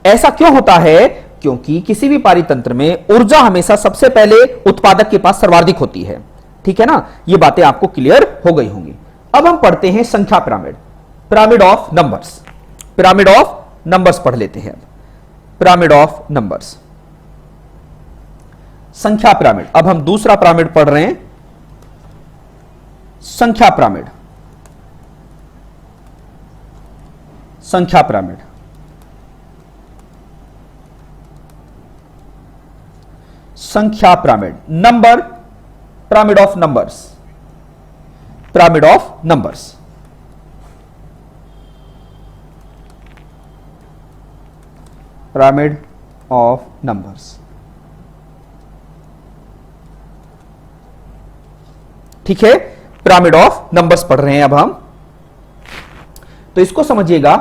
ऐसा क्यों होता है? क्योंकि किसी भी पारितंत्र में ऊर्जा हमेशा सबसे पहले उत्पादक के पास सर्वाधिक होती है, ठीक है ना। ये बातें आपको क्लियर हो गई होंगी। अब हम पढ़ते हैं संख्या pyramid, pyramid of numbers. Pyramid of numbers पढ़ लेते हैं। पिरामिड ऑफ नंबर्स, संख्या पिरामिड। अब हम दूसरा पिरामिड पढ़ रहे हैं, संख्या पिरामिड। संख्या पिरामिड, संख्या pyramid, number, pyramid of numbers. Pyramid of numbers. Pyramid of numbers, ठीक है। पिरामिड ऑफ नंबर्स पढ़ रहे हैं अब हम, तो इसको समझिएगा।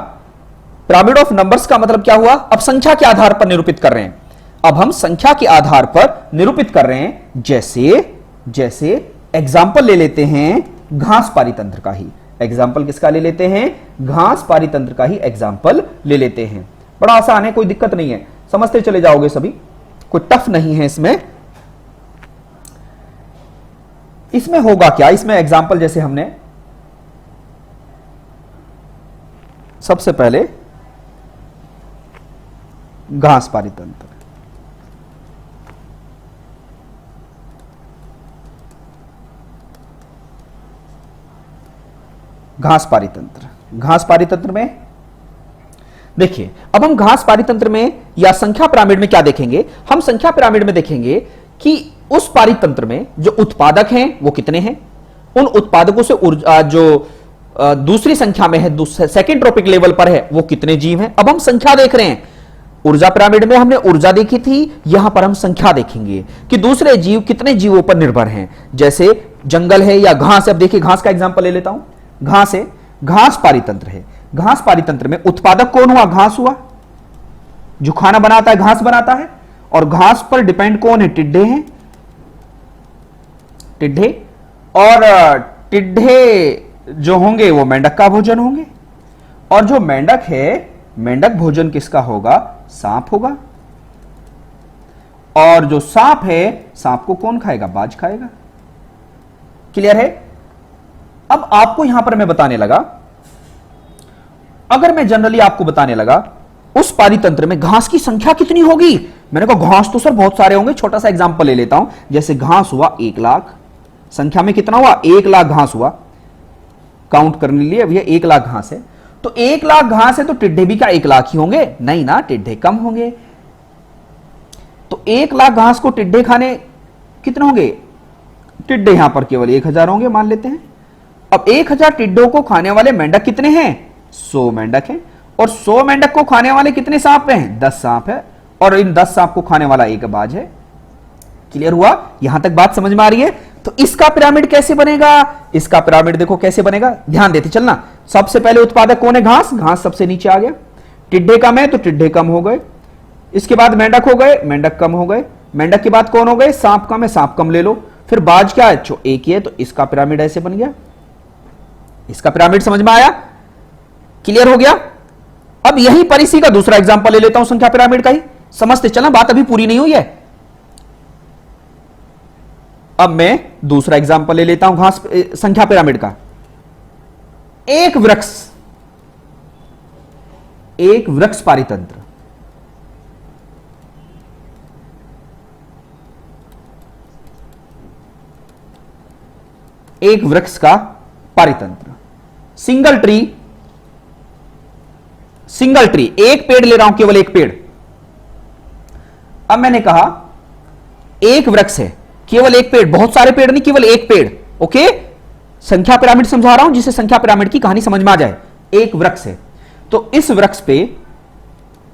पिरामिड ऑफ नंबर्स का मतलब क्या हुआ? अब संख्या के आधार पर निरूपित कर रहे हैं। अब हम संख्या के आधार पर निरूपित कर रहे हैं। जैसे एग्जाम्पल ले लेते हैं घास पारीतंत्र का ही। एग्जाम्पल किसका ले लेते हैं? घास पारीतंत्र का ही एग्जाम्पल ले लेते हैं। बड़ा आसान है, कोई दिक्कत नहीं है, समझते चले जाओगे सभी, कोई टफ नहीं है इसमें। इसमें होगा क्या? इसमें एग्जाम्पल जैसे हमने सबसे पहले घास पारीतंत्र, घास पारीतंत्र में देखिए, अब हम घास पारीतंत्र में या संख्या पिरामिड में क्या देखेंगे? हम संख्या पिरामिड में देखेंगे कि उस पारीतंत्र में जो उत्पादक हैं वो कितने हैं, उन उत्पादकों से ऊर्जा जो दूसरी संख्या में है, सेकेंड ट्रॉपिक लेवल पर है, वो कितने जीव हैं। अब हम संख्या देख रहे हैं। ऊर्जा पिरामिड में हमने ऊर्जा देखी थी, यहां पर हम संख्या देखेंगे कि दूसरे जीव कितने जीवों पर निर्भर हैं। जैसे जंगल है या घास है। अब देखिए घास का एग्जांपल ले लेता हूं। घास है, घास पारीतंत्र है। घास पारीतंत्र में उत्पादक कौन हुआ? घास हुआ, जो खाना बनाता है घास बनाता है। और घास पर डिपेंड कौन है? टिड्डे हैं, टिड्डे। और टिड्डे जो होंगे वो मेंढक का भोजन होंगे। और जो मेंढक है, मेंढक भोजन किसका होगा? सांप होगा। और जो सांप है, सांप को कौन खाएगा? बाज खाएगा। क्लियर है? अब आपको यहां पर मैं बताने लगा, अगर मैं जनरली आपको बताने लगा उस पारीतंत्र में घास की संख्या कितनी होगी। मैंने कहा घास तो सर बहुत सारे होंगे। छोटा सा एग्जांपल ले लेता हूं। जैसे घास हुआ 1 लाख, संख्या में कितना हुआ? 1 लाख घास हुआ। काउंट करने लिए अब यह 1 लाख घास है, तो 1 लाख घास है तो टिड्डे भी क्या 1 लाख ही होंगे? नहीं ना, टिड्डे कम होंगे। तो 1 लाख घास को टिड्डे खाने कितने होंगे? टिड्डे यहां पर केवल 1000 होंगे मान लेते हैं। अब 1000 टिड्डों को खाने वाले मेंढक कितने हैं? 100 मेंढक हैं। और 100 मेंढक को खाने वाले कितने सांप हैं? 10 सांप है। और इन 10 सांप को खाने वाला एक बाज है। क्लियर हुआ? यहां तक बात समझ में आ रही है? तो इसका पिरामिड कैसे बनेगा? इसका पिरामिड देखो कैसे बनेगा, ध्यान देते चलना। सबसे पहले उत्पादक कौन है? घास। घास सबसे नीचे आ गया। टिड्डे कम है तो टिड्डे कम हो गए। इसके बाद मेंढक हो गए, मेंढक कम हो गए। मेंढक के बाद कौन हो गए? सांप कम है, सांप कम ले लो। फिर बाज क्या है? एक ही है, तो इसका पिरामिड ऐसे बन गया। इसका पिरामिड समझ में आया? क्लियर हो गया? अब यहीं पर इसी का दूसरा एग्जांपल ले लेता हूं संख्या पिरामिड का ही, समझते चलना, बात अभी पूरी नहीं हुई है। अब मैं दूसरा एग्जांपल ले लेता हूं घास संख्या पिरामिड का। एक वृक्ष पारीतंत्र, एक वृक्ष का पारीतंत्र। सिंगल ट्री, एक पेड़ ले रहा हूं, केवल एक पेड़। अब मैंने कहा एक वृक्ष है, केवल एक पेड़, बहुत सारे पेड़ नहीं, केवल एक पेड़। ओके, संख्या पिरामिड समझा रहा हूं जिससे संख्या पिरामिड की कहानी समझ में आ जाए। एक वृक्ष है, तो इस वृक्ष पे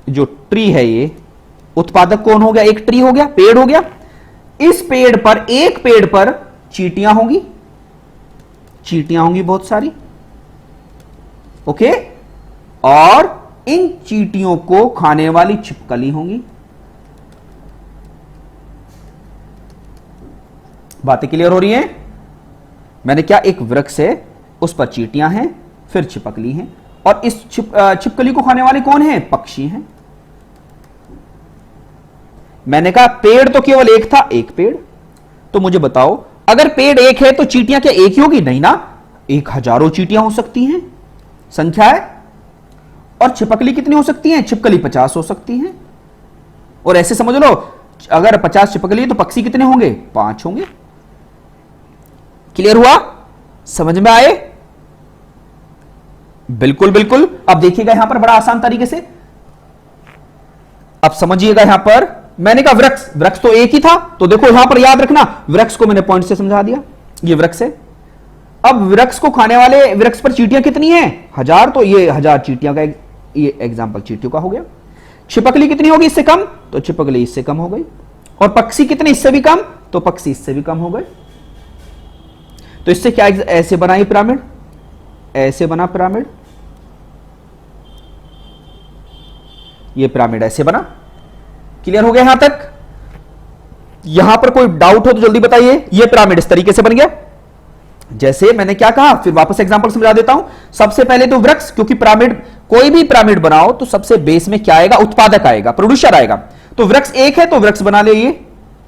जो ट्री है, ये उत्पादक कौन हो गया? एक ट्री हो गया, पेड़ हो गया। इस पेड़ पर, एक पेड़ पर चींटियां होंगी, चींटियां होंगी बहुत सारी। ओके, और इन चींटियों को खाने वाली छिपकली होंगी। बातें क्लियर हो रही हैं? मैंने क्या, एक वृक्ष है, उस पर चींटियां हैं, फिर छिपकली हैं, और इस छिपकली को खाने वाले कौन हैं? पक्षी हैं। मैंने कहा पेड़ तो केवल एक था, एक पेड़। तो मुझे बताओ, अगर पेड़ एक है तो चींटियां क्या एक ही होगी? नहीं ना, 1000 चींटियां हो सकती हैं, संख्या है। और छिपकली कितनी हो सकती हैं? छिपकली 50 हो सकती हैं। और ऐसे समझ लो, अगर 50 छिपकली तो पक्षी कितने होंगे? 5 होंगे। क्लियर हुआ? समझ में आए? बिल्कुल बिल्कुल। अब देखिएगा यहां पर बड़ा आसान तरीके से, अब समझिएगा। यहां पर मैंने कहा वृक्ष तो एक ही था, तो देखो यहां पर याद रखना, वृक्ष को मैंने पॉइंट से समझा दिया। ये वृक्ष है, अब वृक्ष को खाने वाले वृक्ष पर चींटियां कितनी हैं? 1000, तो ये 1000 चींटियां का ये एग्जांपल चींटियों का हो गया। छिपकली कितनी होगी इससे कम? तो छिपकली इससे कम हो गई। और पक्षी कितने इससे भी कम? तो पक्षी इससे भी कम हो गए। तो इससे क्या ऐसे बना ये पिरामिड, ऐसे बना पिरामिड, ये पिरामिड ऐसे बना। क्लियर हो गया यहां तक? यहां पर कोई डाउट हो तो जल्दी बताइए। ये पिरामिड इस तरीके से बन गया जैसे मैंने क्या कहा, फिर वापस एग्जांपल समझा देता हूं। सबसे पहले तो वृक्ष, क्योंकि पिरामिड, कोई भी पिरामिड बनाओ तो सबसे बेस में क्या आएगा? उत्पादक आएगा, प्रोड्यूसर आएगा। तो वृक्ष एक है तो वृक्ष बना ले। ये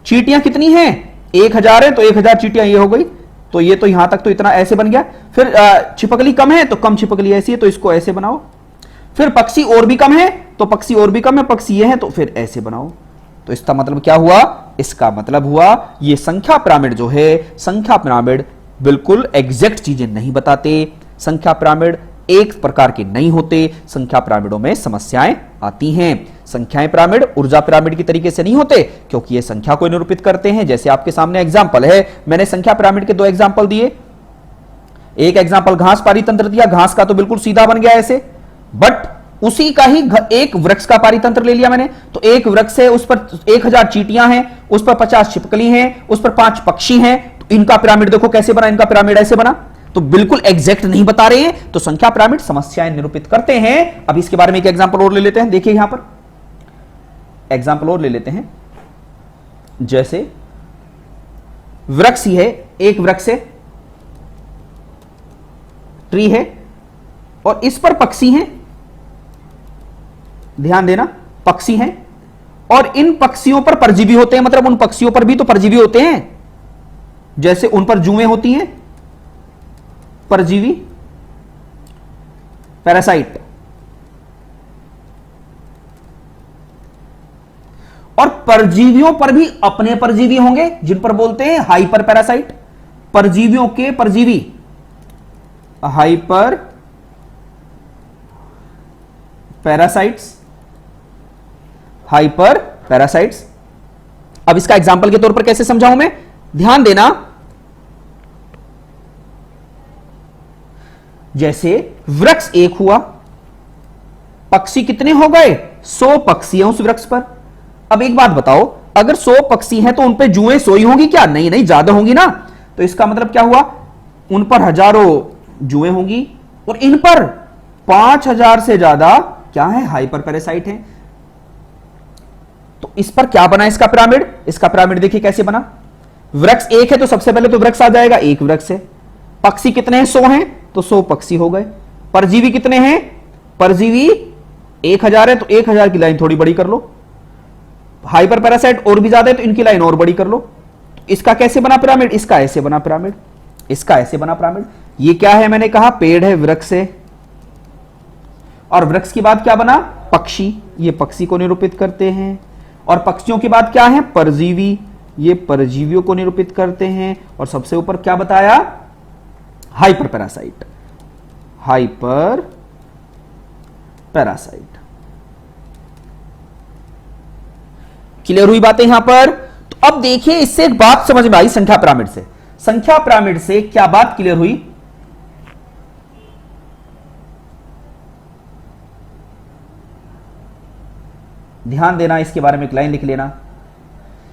चींटियां कितनी हैं? 1000 है तो 1000 चींटियां ये हो गई। तो ये तो यहां तक तो इतना ऐसे बन गया। फिर छिपकली कम है तो कम छिपकली ऐसी है तो इसको ऐसे बनाओ। फिर पक्षी और भी कम है तो पक्षी और भी कम है, पक्षी ये है तो फिर ऐसे बनाओ। तो इसका मतलब क्या हुआ? इसका मतलब हुआ ये संख्या पिरामिड जो है, संख्या पिरामिड बिल्कुल एग्जैक्ट चीजें नहीं बताते। संख्या पिरामिड एक प्रकार के नहीं होते। संख्या पिरामिडों में समस्याएं आती हैं। संख्याएं पिरामिड ऊर्जा पिरामिड की तरीके से नहीं होते, क्योंकि ये संख्या को निरूपित करते हैं। जैसे आपके सामने एग्जाम्पल है, मैंने संख्या पिरामिड के 2 एग्जाम्पल दिए। एक एग्जाम्पल घास पारितंत्र दिया, घास का तो बिल्कुल सीधा बन गया ऐसे, बट उसी का ही एक वृक्ष का पारितंत्र ले लिया मैंने। तो एक वृक्ष है, उस पर 1000 चींटियां हैं, उस पर 50 छिपकली हैं, उस पर 5 पक्षी हैं। तो इनका पिरामिड देखो कैसे बना, इनका पिरामिड ऐसे बना। तो बिल्कुल एग्जैक्ट नहीं बता रहे हैं। तो संख्या पिरामिड समस्याएं निरूपित करते हैं। अब इसके बारे में एक एग्जांपल और ले लेते हैं। देखिए यहां पर एग्जांपल और ले लेते हैं। जैसे वृक्ष ही है, एक वृक्ष है, ट्री है, और इस पर पक्षी हैं। ध्यान देना, पक्षी हैं, और इन पक्षियों पर परजीवी होते हैं। मतलब उन पक्षियों पर भी तो परजीवी होते हैं, जैसे उन पर जुएं होती हैं, परजीवी, पैरासाइट। और परजीवियों पर भी अपने परजीवी होंगे, जिन पर बोलते हैं हाइपर पैरासाइट। परजीवियों के परजीवी हाइपर पैरासाइट्स, हाइपर पैरासाइट्स। अब इसका एग्जांपल के तौर पर कैसे समझाऊं मैं? ध्यान देना, जैसे वृक्ष एक हुआ, पक्षी कितने हो गए? 100 पक्षी हैं उस वृक्ष पर। अब एक बात बताओ, अगर 100 पक्षी हैं तो उन पे जुएं सोई होंगी क्या? नहीं नहीं, ज्यादा होंगी ना। तो इसका मतलब क्या हुआ? उन पर हजारों जुएं होंगी, और इन पर 5000 से ज्यादा क्या है? हाइपर पैरासाइट हैं। तो इस पर क्या बना इसका पिरामिड? इसका पिरामिड देखिए कैसे बना। वृक्ष एक है तो सबसे पहले तो वृक्ष आ जाएगा, एक वृक्ष है। पक्षी कितने हैं? 100 हैं, तो 100 पक्षी हो गए। परजीवी कितने हैं? परजीवी 1000 है तो 1000 की लाइन थोड़ी बड़ी कर लो। हाइपर पैरासाइट और भी ज्यादा है तो इनकी लाइन और बड़ी कर लो। इसका कैसे बना पिरामिड? इसका ऐसे बना पिरामिड, इसका ऐसे बना पिरामिड। ये क्या है? मैंने कहा पेड़ है, वृक्ष है, और वृक्ष के बाद क्या बना? पक्षी। ये पक्षी को निरूपित करते हैं। और पक्षियों के बाद क्या है? परजीवी। ये परजीवियों को निरूपित करते हैं। और सबसे ऊपर क्या बताया? Hyper parasite, hyper parasite. Clear हुई बातें यहां पर? तो अब देखिए, इससे एक बात समझ में आई संख्या पिरामिड से। संख्या पिरामिड से क्या बात क्लियर हुई? ध्यान देना, इसके बारे में एक लाइन लिख लेना।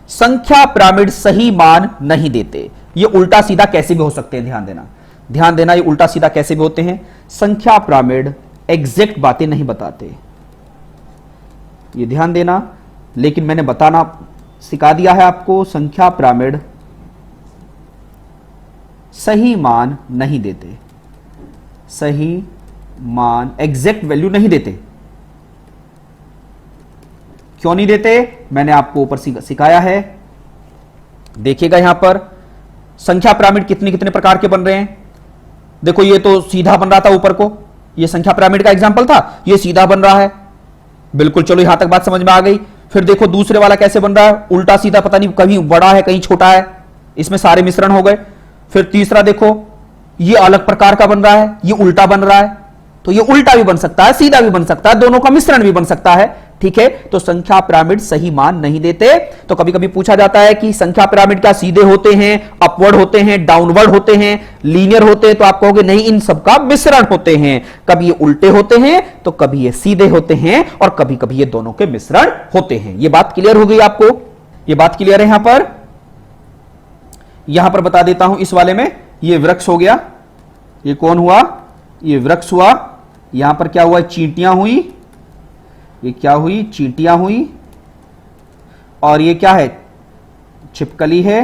संख्या पिरामिड सही मान नहीं देते। ये उल्टा सीधा कैसे भी हो सकते हैं। ध्यान देना, ध्यान देना, ये उल्टा सीधा कैसे भी होते हैं। संख्या पिरामिड एग्जैक्ट बातें नहीं बताते, ये ध्यान देना। लेकिन मैंने बताना सिखा दिया है आपको, संख्या पिरामिड सही मान नहीं देते, सही मान, एग्जैक्ट वैल्यू नहीं देते। क्यों नहीं देते? मैंने आपको ऊपर सिखाया है। देखिएगा यहां पर संख्या पिरामिड कितने कितने प्रकार के बन रहे हैं। देखो, ये तो सीधा बन रहा था ऊपर को, ये संख्या पिरामिड का एग्जांपल था, ये सीधा बन रहा है बिल्कुल। चलो यहां तक बात समझ में आ गई। फिर देखो दूसरे वाला कैसे बन रहा है, उल्टा सीधा, पता नहीं कहीं बड़ा है कहीं छोटा है, इसमें सारे मिश्रण हो गए। फिर तीसरा देखो, ये अलग प्रकार का बन रहा है, ये उल्टा बन रहा है। तो ये उल्टा भी बन सकता है, सीधा भी बन सकता है, दोनों का मिश्रण भी बन सकता है। ठीक है, तो संख्या पिरामिड सही मान नहीं देते। तो कभी कभी पूछा जाता है कि संख्या पिरामिड क्या सीधे होते हैं, अपवर्ड होते हैं, डाउनवर्ड होते हैं, लीनियर होते हैं? तो आप कहोगे नहीं, इन सब का मिश्रण होते हैं। कभी ये उल्टे होते हैं तो कभी ये सीधे होते हैं और कभी कभी ये दोनों के मिश्रण होते हैं। ये बात क्लियर हो गई आपको? ये बात क्लियर है? यहां पर बता देता हूं इस वाले में, ये वृक्ष हो गया, ये कौन हुआ? ये वृक्ष हुआ। यहां पर क्या हुआ? चींटियां हुई। ये क्या हुई? चींटियां हुई। और ये क्या है? छिपकली है।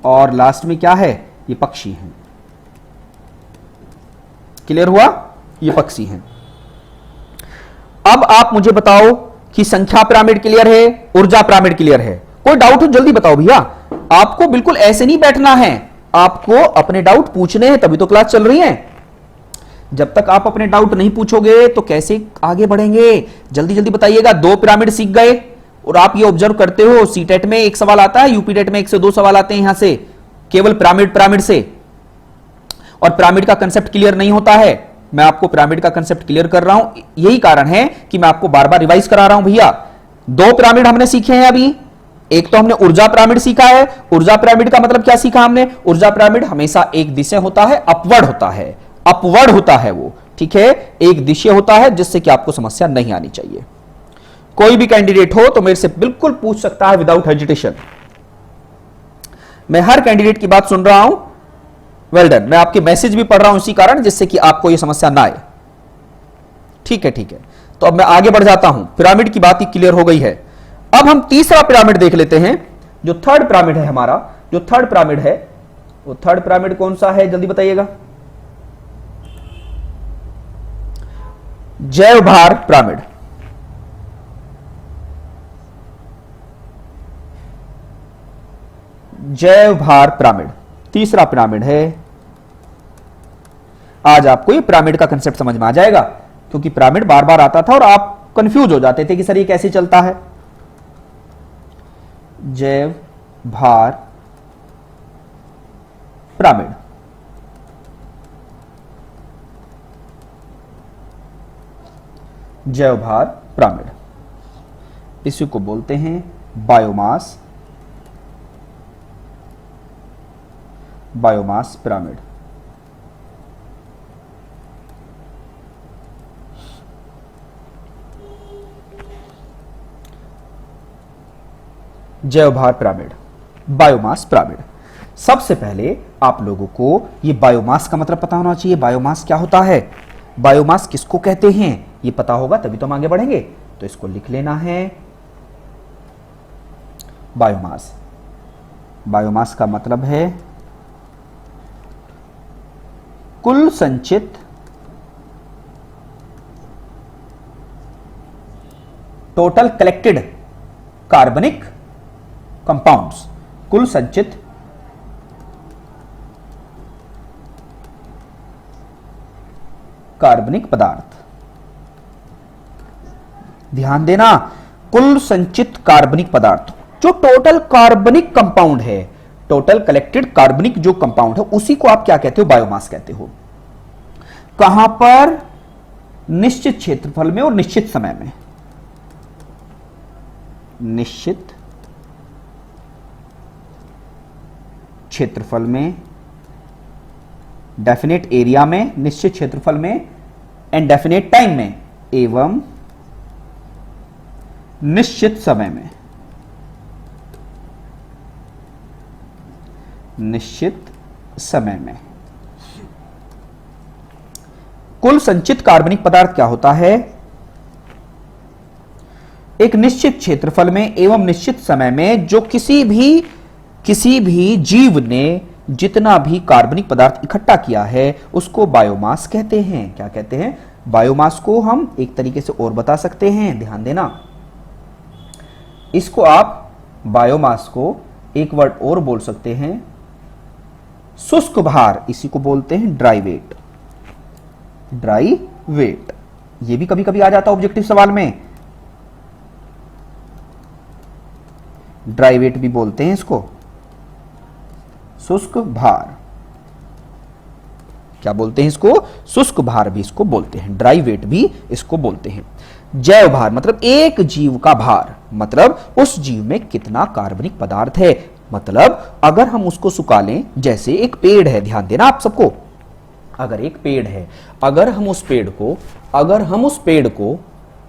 और लास्ट में क्या है? ये पक्षी है। क्लियर हुआ? ये पक्षी हैं। अब आप मुझे बताओ कि संख्या पिरामिड क्लियर है, ऊर्जा पिरामिड क्लियर है? कोई डाउट हो जल्दी बताओ भैया। आपको बिल्कुल ऐसे नहीं बैठना है, आपको अपने डाउट पूछने हैं, तभी तो क्लास चल रही है। जब तक आप अपने डाउट नहीं पूछोगे तो कैसे आगे बढ़ेंगे? जल्दी जल्दी बताइएगा। 2 पिरामिड सीख गए और आप ये ऑब्जर्व करते हो, सीटेट में 1 सवाल आता है, यूपीटेट में 1 से 2 सवाल आते हैं यहां से, केवल पिरामिड से। और पिरामिड का कंसेप्ट क्लियर नहीं होता है। मैं आपको पिरामिड का कंसेप्ट क्लियर कर रहा हूं, यही कारण है कि मैं आपको बार बार रिवाइज करा रहा हूं भैया। 2 पिरामिड हमने सीखे हैं अभी। एक तो हमने ऊर्जा पिरामिड सीखा है। ऊर्जा पिरामिड का मतलब क्या सीखा हमने? ऊर्जा पिरामिड हमेशा एक दिशा होता है, अपवर्ड होता है, अपवर्ड होता है वो। ठीक है, एक दिशा होता है, जिससे कि आपको समस्या नहीं आनी चाहिए। कोई भी कैंडिडेट हो तो मेरे से बिल्कुल पूछ सकता है विदाउट हेजिटेशन। मैं हर कैंडिडेट की बात सुन रहा हूं। Well done. मैं आपके मैसेज भी पढ़ रहा हूं इसी कारण, जिससे कि आपको यह समस्या ना आए। ठीक है, ठीक है। तो अब मैं आगे बढ़ जाता हूं। पिरामिड की बात ही क्लियर हो गई है। अब हम तीसरा पिरामिड देख लेते हैं, जो थर्ड पिरामिड है हमारा। जो थर्ड पिरामिड है, वो थर्ड पिरामिड कौन सा है? जल्दी बताइएगा। जैव भार पिरामिड। जैव भार पिरामिड तीसरा पिरामिड है। आज आपको ये पिरामिड का कंसेप्ट समझ में आ जाएगा, क्योंकि पिरामिड बार बार आता था और आप कंफ्यूज हो जाते थे कि सर ये कैसे चलता है। जैव भार पिरामिड। जैव भार पिरामिड, इसी को बोलते हैं बायोमास, बायोमास पिरामिड। जैव भार पिरामिड, बायोमास पिरामिड। सबसे पहले आप लोगों को ये बायोमास का मतलब पता होना चाहिए। बायोमास क्या होता है, बायोमास किसको कहते हैं, ये पता होगा तभी तो हम आगे बढ़ेंगे। तो इसको लिख लेना है। बायोमास, बायोमास का मतलब है कुल संचित टोटल कलेक्टेड कार्बनिक कंपाउंड्स, कुल संचित कार्बनिक पदार्थ। ध्यान देना, कुल संचित कार्बनिक पदार्थ, जो टोटल कार्बनिक कंपाउंड है, टोटल कलेक्टेड कार्बनिक जो कंपाउंड है, उसी को आप क्या कहते हो? बायोमास कहते हो। कहां पर? निश्चित क्षेत्रफल में और निश्चित समय में। निश्चित क्षेत्रफल में, डेफिनेट एरिया में, निश्चित क्षेत्रफल में, एंड डेफिनेट टाइम में, एवं निश्चित समय में। निश्चित समय में कुल संचित कार्बनिक पदार्थ क्या होता है? एक निश्चित क्षेत्रफल में एवं निश्चित समय में जो किसी भी जीव ने जितना भी कार्बनिक पदार्थ इकट्ठा किया है, उसको बायोमास कहते हैं। क्या कहते हैं? बायोमास को हम एक तरीके से और बता सकते हैं, ध्यान देना। इसको आप बायोमास को एक वर्ड और बोल सकते हैं, शुष्क भार। इसी को बोलते हैं ड्राई वेट। ड्राई वेट, ये भी कभी कभी आ जाता है ऑब्जेक्टिव सवाल में। ड्राई वेट भी बोलते हैं इसको, शुष्क भार। क्या बोलते हैं इसको? शुष्क भार भी इसको बोलते हैं, ड्राई वेट भी इसको बोलते हैं। जैव भार मतलब एक जीव का भार, मतलब उस जीव में कितना कार्बनिक पदार्थ है। मतलब अगर हम उसको सुखा लें, जैसे एक पेड़ है, ध्यान देना आप सबको, अगर एक पेड़ है, अगर हम उस पेड़ को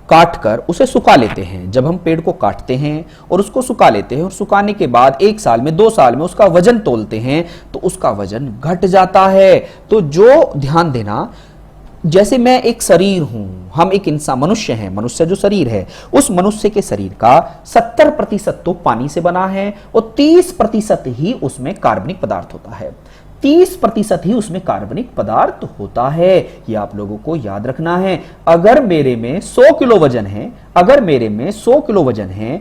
काट कर उसे सुखा लेते हैं, जब हम पेड़ को काटते हैं और उसको सुखा लेते हैं और सुखाने के बाद 1 साल में 2 साल में उसका वजन तोलते हैं तो उसका वजन घट जाता है। तो जो ध्यान देना, जैसे मैं एक शरीर हूं, हम एक इंसान मनुष्य हैं, मनुष्य जो शरीर है, उस मनुष्य के शरीर का 70% तो पानी से बना है और 30% ही उसमें कार्बनिक पदार्थ होता है। 30% ही उसमें कार्बनिक पदार्थ होता है, ये आप लोगों को याद रखना है। अगर मेरे में 100 किलो वजन है, अगर मेरे में 100 किलो वजन है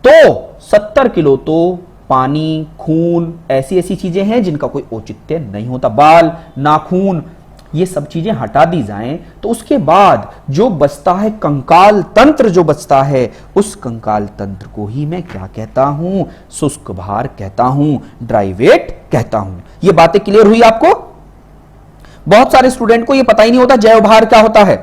तो 70 किलो तो पानी, खून, ऐसी ऐसी चीजें हैं जिनका कोई औचित्य नहीं होता, बाल, नाखून, ये सब चीजें हटा दी जाएं तो उसके बाद जो बचता है, कंकाल तंत्र जो बचता है, उस कंकाल तंत्र को ही मैं क्या कहता हूं? शुष्क भार कहता हूं, ड्राई वेट कहता हूं। ये बातें क्लियर हुई आपको? बहुत सारे स्टूडेंट को ये पता ही नहीं होता जैव भार क्या होता है,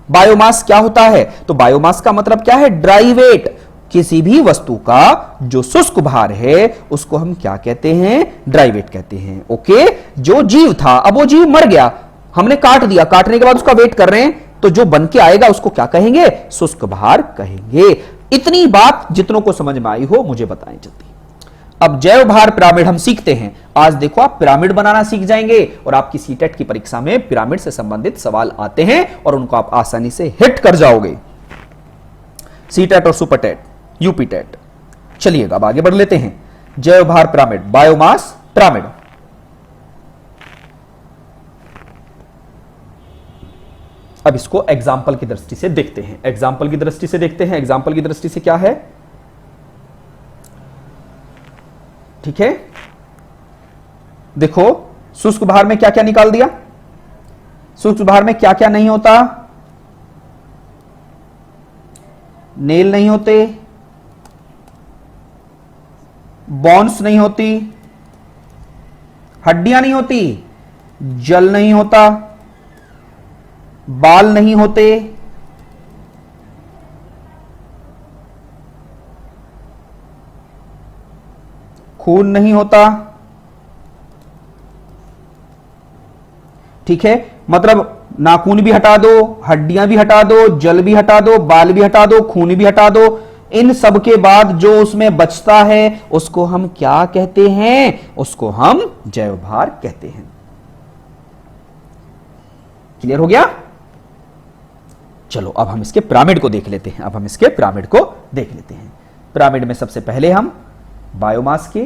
बायोमास क्या होता है। तो बायोमास का मतलब क्या है? Dry weight. किसी भी वस्तु का जो शुष्क भार है उसको हम क्या कहते हैं? ड्राई वेट कहते हैं। ओके, जो जीव था, अब वो जीव मर गया, हमने काट दिया, काटने के बाद उसका वेट कर रहे हैं, तो जो बन के आएगा उसको क्या कहेंगे? शुष्क भार कहेंगे। इतनी बात जितनों को समझ में आई हो मुझे बताएं जल्दी। अब जैव भार पिरामिड हम सीखते हैं। आज देखो आप पिरामिड बनाना सीख जाएंगे और आपकी सीटेट की परीक्षा में पिरामिड से संबंधित सवाल आते हैं और उनको आप आसानी से हिट कर जाओगे, सीटेट और सुपरटेट, यूपीटेट। चलिएगा अब आगे बढ़ लेते हैं। जैव भार पिरामिड, बायोमास पिरामिड। अब इसको एग्जाम्पल की दृष्टि से देखते हैं। एग्जाम्पल की दृष्टि से देखते हैं। एग्जाम्पल की दृष्टि से क्या है? ठीक है, देखो शुष्क भार में क्या क्या निकाल दिया। शुष्क भार में क्या क्या नहीं होता? नेल नहीं होते, बॉन्स नहीं होती, हड्डियां नहीं होती, जल नहीं होता, बाल नहीं होते, खून नहीं होता। ठीक है, मतलब नाखून भी हटा दो, हड्डियां भी हटा दो, जल भी हटा दो, बाल भी हटा दो, खून भी हटा दो। इन सब के बाद जो उसमें बचता है उसको हम क्या कहते हैं? उसको हम जैव भार कहते हैं। क्लियर हो गया? चलो अब हम इसके पिरामिड को देख लेते हैं। पिरामिड में सबसे पहले हम बायोमास के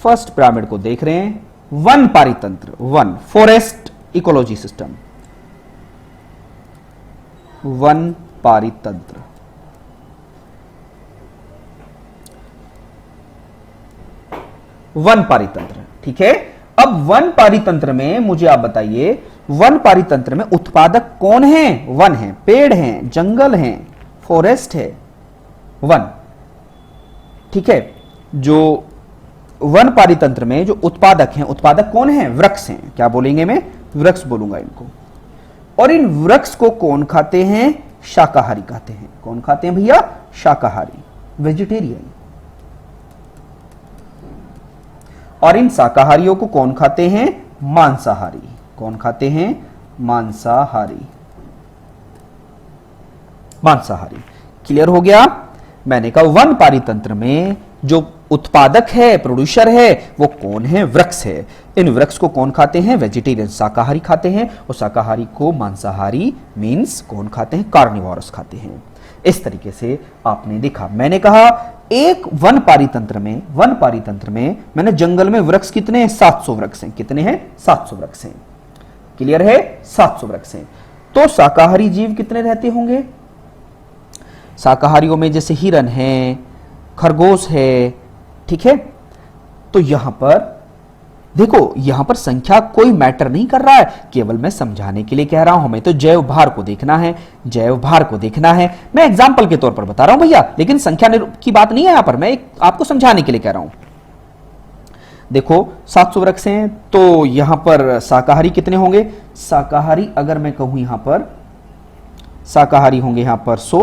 फर्स्ट पिरामिड को देख रहे हैं। वन पारितंत्र, वन फॉरेस्ट इकोलॉजी सिस्टम, वन पारितंत्र। वन पारितंत्र, ठीक है। अब वन पारितंत्र में मुझे आप बताइए, वन पारितंत्र में उत्पादक कौन है? वन है, पेड़ हैं, जंगल हैं, फॉरेस्ट है, वन। ठीक है, जो वन पारितंत्र में जो उत्पादक हैं, उत्पादक कौन है? वृक्ष हैं। क्या बोलेंगे? मैं वृक्ष बोलूंगा इनको। और इन वृक्ष को कौन खाते हैं? शाकाहारी खाते हैं। कौन खाते हैं भैया? शाकाहारी, वेजिटेरियन। और इन शाकाहारियों को कौन खाते हैं? मांसाहारी। कौन खाते हैं? मांसाहारी, मांसाहारी। क्लियर हो गया? मैंने कहा वन पारितंत्र में जो उत्पादक है, प्रोड्यूसर है, वो कौन है? वृक्ष है। इन वृक्ष को कौन खाते हैं? वेजिटेरियन, शाकाहारी खाते हैं। और शाकाहारी को मांसाहारी मींस कौन खाते हैं? कार्निवोरस खाते हैं। इस तरीके से आपने देखा। मैंने कहा एक वन पारितंत्र में मैंने जंगल में वृक्ष कितने हैं? 700 वृक्ष हैं। कितने हैं? 700 वृक्ष हैं। क्लियर है? 700 वृक्ष हैं। तो शाकाहारी जीव कितने रहते होंगे? शाकाहारियों में जैसे हिरन है, खरगोश है, ठीक है। तो यहां पर देखो, यहां पर संख्या कोई मैटर नहीं कर रहा है, केवल मैं समझाने के लिए कह रहा हूं। हमें तो जैव भार को देखना है, जैव भार को देखना है। मैं एग्जाम्पल के तौर पर बता रहा हूं भैया, लेकिन संख्या की बात नहीं है यहां पर, मैं आपको समझाने के लिए कह रहा हूं। देखो 700 वृक्ष हैं, तो यहां पर शाकाहारी कितने होंगे? शाकाहारी अगर मैं कहूं यहां पर शाकाहारी होंगे यहां पर 100,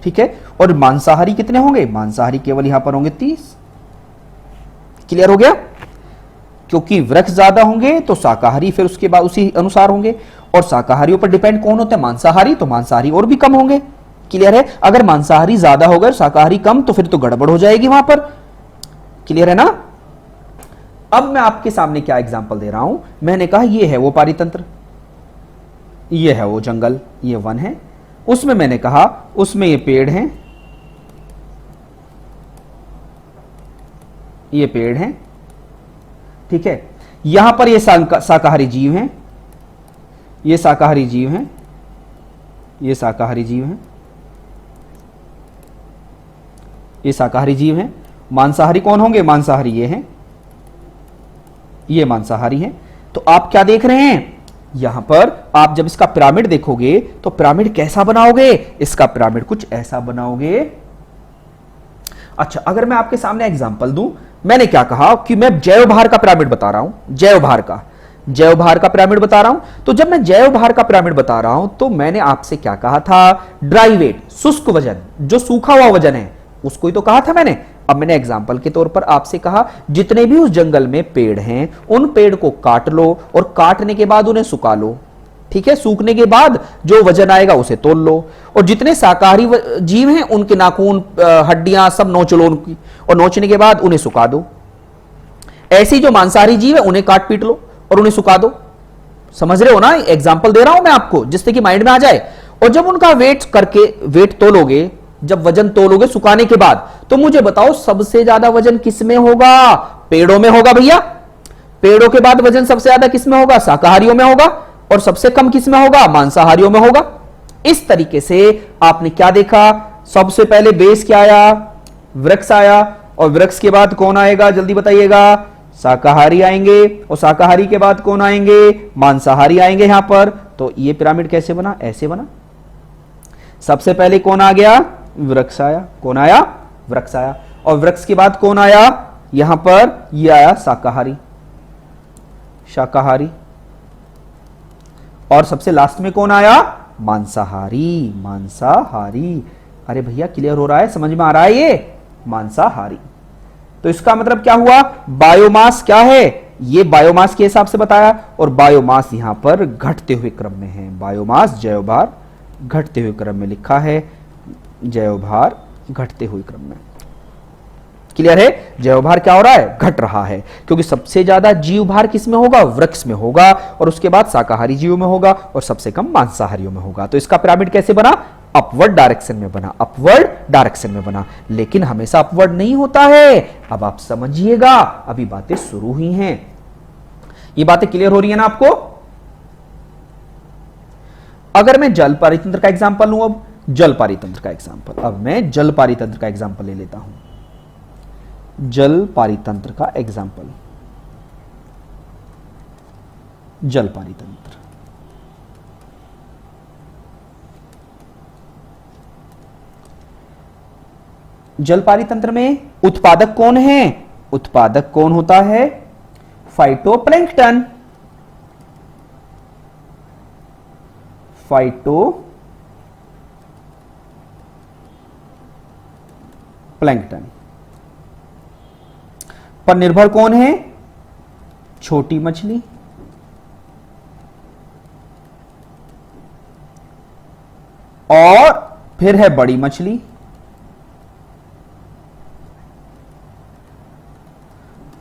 ठीक है। और मांसाहारी कितने होंगे? मांसाहारी केवल यहां पर होंगे 30। क्लियर हो गया? क्योंकि वृक्ष ज्यादा होंगे तो शाकाहारी फिर उसके बाद उसी अनुसार होंगे, और शाकाहारियों पर डिपेंड कौन होता है? मांसाहारी, तो मांसाहारी और भी कम होंगे। क्लियर है? अगर मांसाहारी ज्यादा होगा शाकाहारी कम, तो फिर तो गड़बड़ हो जाएगी वहां पर। क्लियर है ना? अब मैं आपके सामने क्या एग्जांपल दे रहा हूं, मैंने कहा ये है वो पारितंत्र, ये है वो जंगल, ये वन है, उसमें मैंने कहा उसमें ये पेड़ हैं, ये पेड़ हैं, ठीक है। यहां पर ये शाकाहारी जीव हैं, ये शाकाहारी जीव हैं, ये शाकाहारी जीव हैं, ये शाकाहारी जीव हैं। मांसाहारी कौन होंगे? मांसाहारी ये हैं, ये मांसाहारी हैं। तो आप क्या देख रहे हैं? यहां पर आप जब इसका पिरामिड देखोगे तो पिरामिड कैसा बनाओगे? इसका पिरामिड कुछ ऐसा बनाओगे। अच्छा, अगर मैं आपके सामने एग्जांपल दूं, मैंने क्या कहा कि मैं जैव भार का पिरामिड बता रहा हूं, जैव भार का पिरामिड बता रहा हूं। तो जब मैं जैव भार का पिरामिड बता रहा हूं तो मैंने आपसे क्या कहा था? ड्राई वेट, शुष्क वजन, जो सूखा हुआ वजन है उसको ही तो कहा था मैंने। अब मैंने एग्जाम्पल के तौर पर आपसे कहा जितने भी उस जंगल में पेड़ हैं उन पेड़ को काट लो, और काटने के बाद उन्हें सुखा लो, ठीक है। सूखने के बाद जो वजन आएगा उसे तोल लो, और जितने शाकाहारी जीव हैं उनके नाखून, हड्डियां सब नोच लो उनकी, और नोचने के बाद उन्हें सुखा दो। ऐसे ही जो मांसाहारी जीव है उन्हें काट पीट लो और उन्हें सुखा दो। समझ रहे हो ना? एग्जाम्पल दे रहा हूं मैं आपको जिससे कि माइंड में आ जाए। और जब उनका वेट करके, वेट तोलोगे, जब वजन तोलोगे सुखाने के बाद, तो मुझे बताओ सबसे ज्यादा वजन किस में होगा? पेड़ों में होगा भैया। पेड़ों के बाद वजन सबसे ज्यादा किस में होगा? शाकाहारियों में होगा। और सबसे कम किस में होगा? मांसाहारियों में होगा। इस तरीके से आपने क्या देखा? सबसे पहले बेस क्या आया? वृक्ष आया, और वृक्ष के बाद कौन आएगा? जल्दी बताइएगा। शाकाहारी आएंगे, और शाकाहारी के बाद कौन आएंगे? मांसाहारी आएंगे यहां पर। तो ये पिरामिड कैसे बना? ऐसे बना। सबसे पहले कौन आ गया? वृक्ष आया। कौन आया? वृक्ष आया। और वृक्ष के बाद कौन आया? यहां पर ये आया शाकाहारी, शाकाहारी। और सबसे लास्ट में कौन आया? मांसाहारी, मांसाहारी। अरे भैया क्लियर हो रहा है? समझ में आ रहा है ये? मांसाहारी। तो इसका मतलब क्या हुआ? बायोमास क्या है? ये बायोमास के हिसाब से बताया, और बायोमास यहां पर घटते हुए क्रम में है। बायोमास जैव भार घटते हुए क्रम में लिखा है, जैव भार घटते हुए क्रम में। क्लियर है? जैव भार क्या हो रहा है? घट रहा है, क्योंकि सबसे ज्यादा जीव भार किस में होगा? वृक्ष में होगा, और उसके बाद शाकाहारी जीव में होगा, और सबसे कम मांसाहारियों में होगा। तो इसका पिरामिड कैसे बना? अपवर्ड डायरेक्शन में बना, अपवर्ड डायरेक्शन में बना। लेकिन हमेशा अपवर्ड नहीं होता है। अब आप समझिएगा, अभी बातें शुरू हुई हैं। ये बातें क्लियर हो रही है ना आपको? अगर मैं जल पारितंत्र का एग्जांपल लूं, अब जल पारितंत्र का एग्जांपल, अब मैं जल पारितंत्र का एग्जांपल ले लेता हूं। जल पारितंत्र का एग्जांपल, जल पारितंत्र। जल पारितंत्र में उत्पादक कौन है? उत्पादक कौन होता है? फाइटोप्लैंक्टन। फाइटोप्लैंक्टन पर निर्भर कौन है? छोटी मछली, और फिर है बड़ी मछली,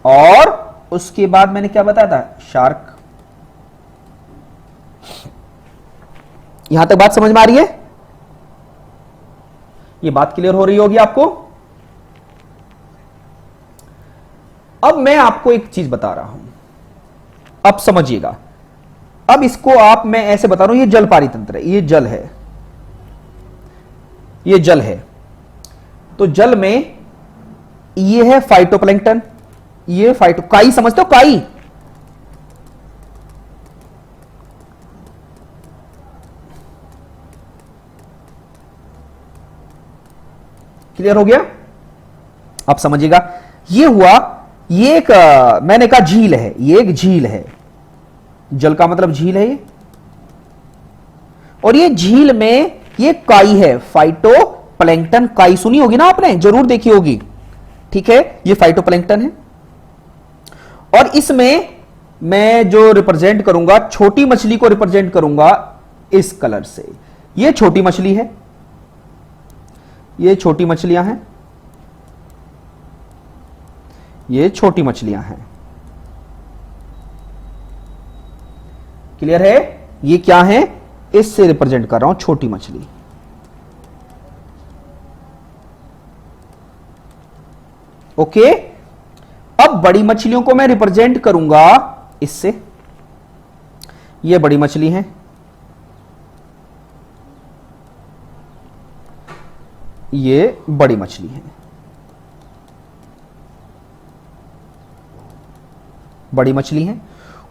और उसके बाद मैंने क्या बताया था? शार्क। यहां तक बात समझ में आ रही है? ये बात क्लियर हो रही होगी आपको? अब मैं आपको एक चीज बता रहा हूं, अब समझिएगा। अब इसको आप, मैं ऐसे बता रहा हूं, ये जल पारितंत्र है, ये जल है, ये जल है। तो जल में ये है फाइटोप्लैंक्टन, ये काई, समझते हो? काई, क्लियर हो गया? आप समझिएगा, ये हुआ ये एक मैंने कहा झील है, ये एक झील है, जल का मतलब झील है ये, और ये झील में ये काई है, फाइटोप्लैंक्टन काई सुनी होगी ना आपने, जरूर देखी होगी। ठीक है, ये फाइटोप्लैंक्टन है। और इसमें मैं जो रिप्रेजेंट करूंगा, छोटी मछली को रिप्रेजेंट करूंगा इस कलर से। ये छोटी मछली है, ये छोटी मछलियां हैं, ये छोटी मछलियां हैं। क्लियर है? ये क्या है, इससे रिप्रेजेंट कर रहा हूं छोटी मछली। ओके, अब बड़ी मछलियों को मैं रिप्रेजेंट करूंगा इससे। ये बड़ी मछली है, ये बड़ी मछली है, बड़ी मछली है।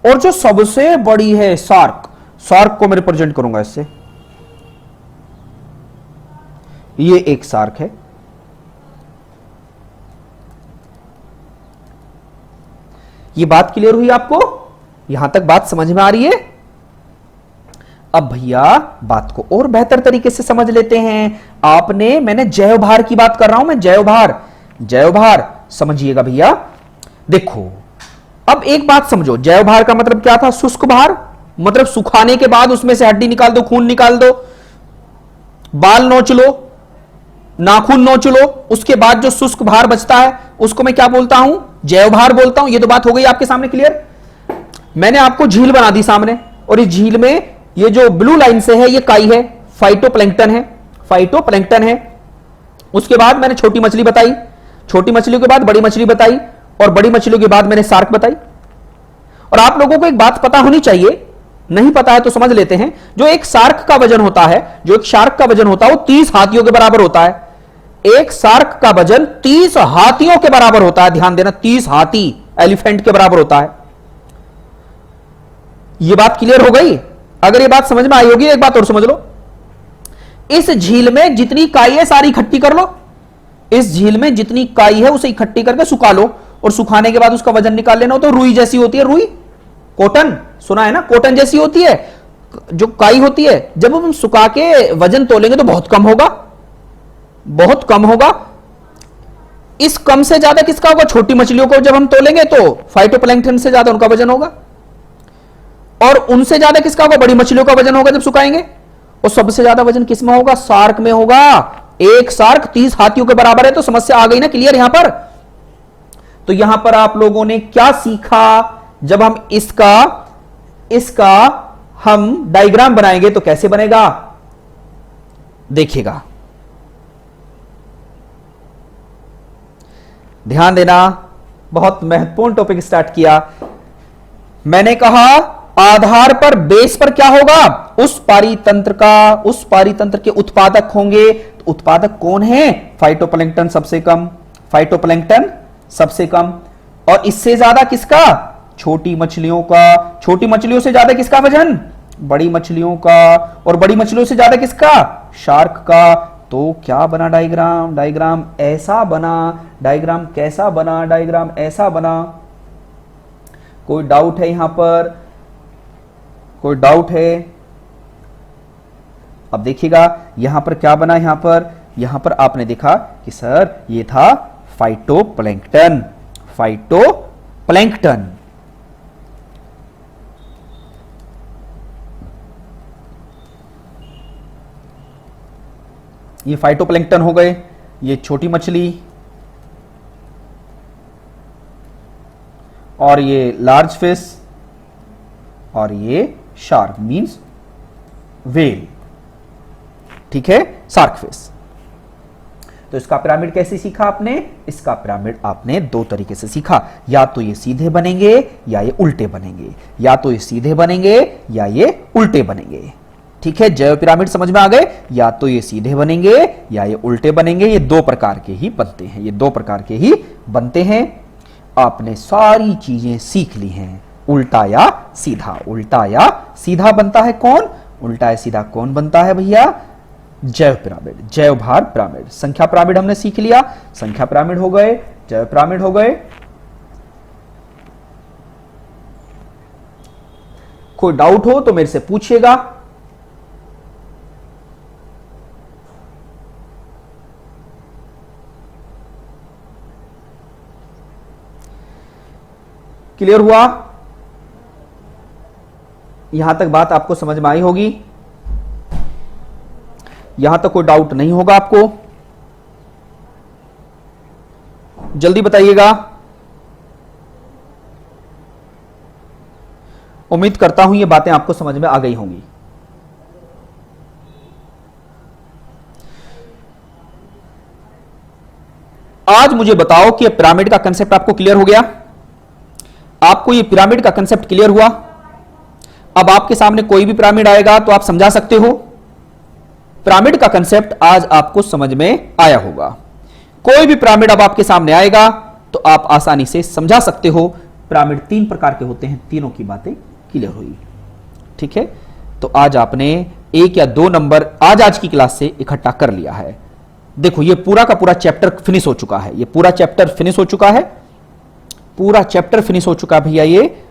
और जो सबसे बड़ी है शार्क, शार्क को मैं रिप्रेजेंट करूंगा इससे। ये एक शार्क है, ये बात क्लियर हुई आपको? यहां तक बात समझ में आ रही है? अब भैया बात को और बेहतर तरीके से समझ लेते हैं। आपने, मैंने जैव भार की बात कर रहा हूं मैं, जैव भार, जैव भार समझिएगा भैया। देखो अब एक बात समझो, जैव भार का मतलब क्या था? शुष्क भार, मतलब सुखाने के बाद उसमें से हड्डी निकाल दो, खून निकाल दो, बाल नोच लो, नाखून नोच लो, उसके बाद जो शुष्क भार बचता है उसको मैं क्या बोलता हूं? जैव भार बोलता हूं। ये तो बात हो गई आपके सामने क्लियर। मैंने आपको झील बना दी सामने, और इस झील में ये जो ब्लू लाइन से है ये काई है, फाइटोप्लैंक्टन है, फाइटोप्लैंक्टन है। उसके बाद मैंने छोटी मछली बताई, छोटी मछलियों के बाद बड़ी मछली बताई, और बड़ी मछलियों के बाद मैंने शार्क बताई। और आप लोगों को एक बात पता होनी चाहिए, नहीं पता है तो समझ लेते हैं। जो एक शार्क का वजन होता है, जो एक शार्क का वजन होता है वो 30 हाथियों के बराबर होता है। एक शार्क का वजन 30 हाथियों के बराबर होता है, ध्यान देना, 30 हाथी, एलिफेंट के बराबर होता है। यह बात क्लियर हो गई? अगर यह बात समझ में आई होगी, एक बात और समझ लो, इस झील में जितनी काई है सारी इकट्ठी कर लो, इस झील में जितनी काई है उसे इकट्ठी करके सुखा लो, और सुखाने के बाद उसका वजन निकाल लेना। तो रुई जैसी होती है, रुई, कॉटन सुना है ना, कॉटन जैसी होती है जो काई होती है। जब हम सुखा के वजन तोलेंगे तो बहुत कम होगा, बहुत कम होगा। इस कम से ज्यादा किसका होगा? छोटी मछलियों को जब हम तोलेंगे तो फाइटोप्लैंक्टन से ज्यादा उनका वजन होगा, और उनसे ज्यादा किसका होगा? बड़ी मछलियों का वजन होगा जब सुखाएंगे। और सबसे ज्यादा वजन किसमें होगा? शार्क में होगा। एक शार्क 30 हाथियों के बराबर है। तो समस्या आ गई ना क्लियर यहां पर? तो यहां पर आप लोगों ने क्या सीखा? जब हम इसका हम डायग्राम बनाएंगे तो कैसे बनेगा देखिएगा, ध्यान देना। बहुत महत्वपूर्ण टॉपिक स्टार्ट किया मैंने। कहा आधार पर, बेस पर क्या होगा? उस पारितंत्र का, उस पारितंत्र के उत्पादक होंगे। तो उत्पादक कौन है? फाइटोप्लैंक्टन सबसे कम, फाइटोप्लैंक्टन सबसे कम। और इससे ज्यादा किसका? छोटी मछलियों का। छोटी मछलियों से ज्यादा किसका वजन? बड़ी मछलियों का। और बड़ी मछलियों से ज्यादा किसका? शार्क का। तो क्या बना डायग्राम? डायग्राम ऐसा बना। डायग्राम कैसा बना? डायग्राम ऐसा बना। कोई डाउट है यहां पर? कोई डाउट है? अब देखिएगा यहां पर क्या बना। यहां पर आपने देखा कि सर ये था फाइटोप्लैंक्टन, फाइटोप्लैंक्टन। ये फाइटोप्लैंक्टन हो गए, ये छोटी मछली, और ये लार्ज फिश, और ये शार्क मींस वेल। ठीक है, शार्क फिश। तो इसका पिरामिड कैसे सीखा आपने? इसका पिरामिड आपने दो तरीके से सीखा, या तो ये सीधे बनेंगे या ये उल्टे बनेंगे, या तो ये सीधे बनेंगे या ये उल्टे बनेंगे। ठीक है, जैव पिरामिड समझ में आ गए? या तो ये सीधे बनेंगे या ये उल्टे बनेंगे। ये दो प्रकार के ही बनते हैं, ये दो प्रकार के ही बनते हैं। आपने सारी चीजें सीख ली हैं। उल्टा या सीधा, उल्टा या सीधा बनता है कौन? उल्टा या सीधा कौन बनता है भैया? जैव पिरामिड, जैव भार पिरामिड। संख्या पिरामिड हमने सीख लिया, संख्या पिरामिड हो गए, जैव पिरामिड हो गए। कोई डाउट हो तो मेरे से पूछिएगा। क्लियर हुआ? यहां तक बात आपको समझ में आई होगी। यहां तक कोई डाउट नहीं होगा आपको। जल्दी बताइएगा। उम्मीद करता हूं ये बातें आपको समझ में आ गई होंगी। आज मुझे बताओ कि पिरामिड का कंसेप्ट आपको क्लियर हो गया? आपको ये पिरामिड का कंसेप्ट क्लियर हुआ? अब आपके सामने कोई भी पिरामिड आएगा तो आप समझा सकते हो। पिरामिड का कंसेप्ट आज आपको समझ में आया होगा। कोई भी पिरामिड अब आपके सामने आएगा तो आप आसानी से समझा सकते हो। पिरामिड 3 प्रकार के होते हैं, तीनों की बातें क्लियर हुई। ठीक है, तो आज आपने 1 या 2 नंबर आज की क्लास से इकट्ठा कर लिया है। देखो ये पूरा का पूरा चैप्टर फिनिश हो चुका है। ये पूरा चैप्टर फिनिश हो चुका है। पूरा चैप्टर फिनिश हो चुका है भैया। ये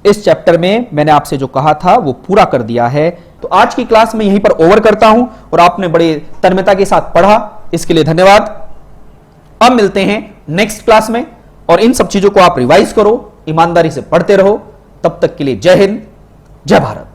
इस चैप्टर में मैंने आपसे जो कहा था वो पूरा कर दिया है। तो आज की क्लास में यहीं पर ओवर करता हूं और आपने बड़े तन्मयता के साथ पढ़ा, इसके लिए धन्यवाद। अब मिलते हैं नेक्स्ट क्लास में और इन सब चीजों को आप रिवाइज करो, ईमानदारी से पढ़ते रहो। तब तक के लिए जय हिंद, जय भारत।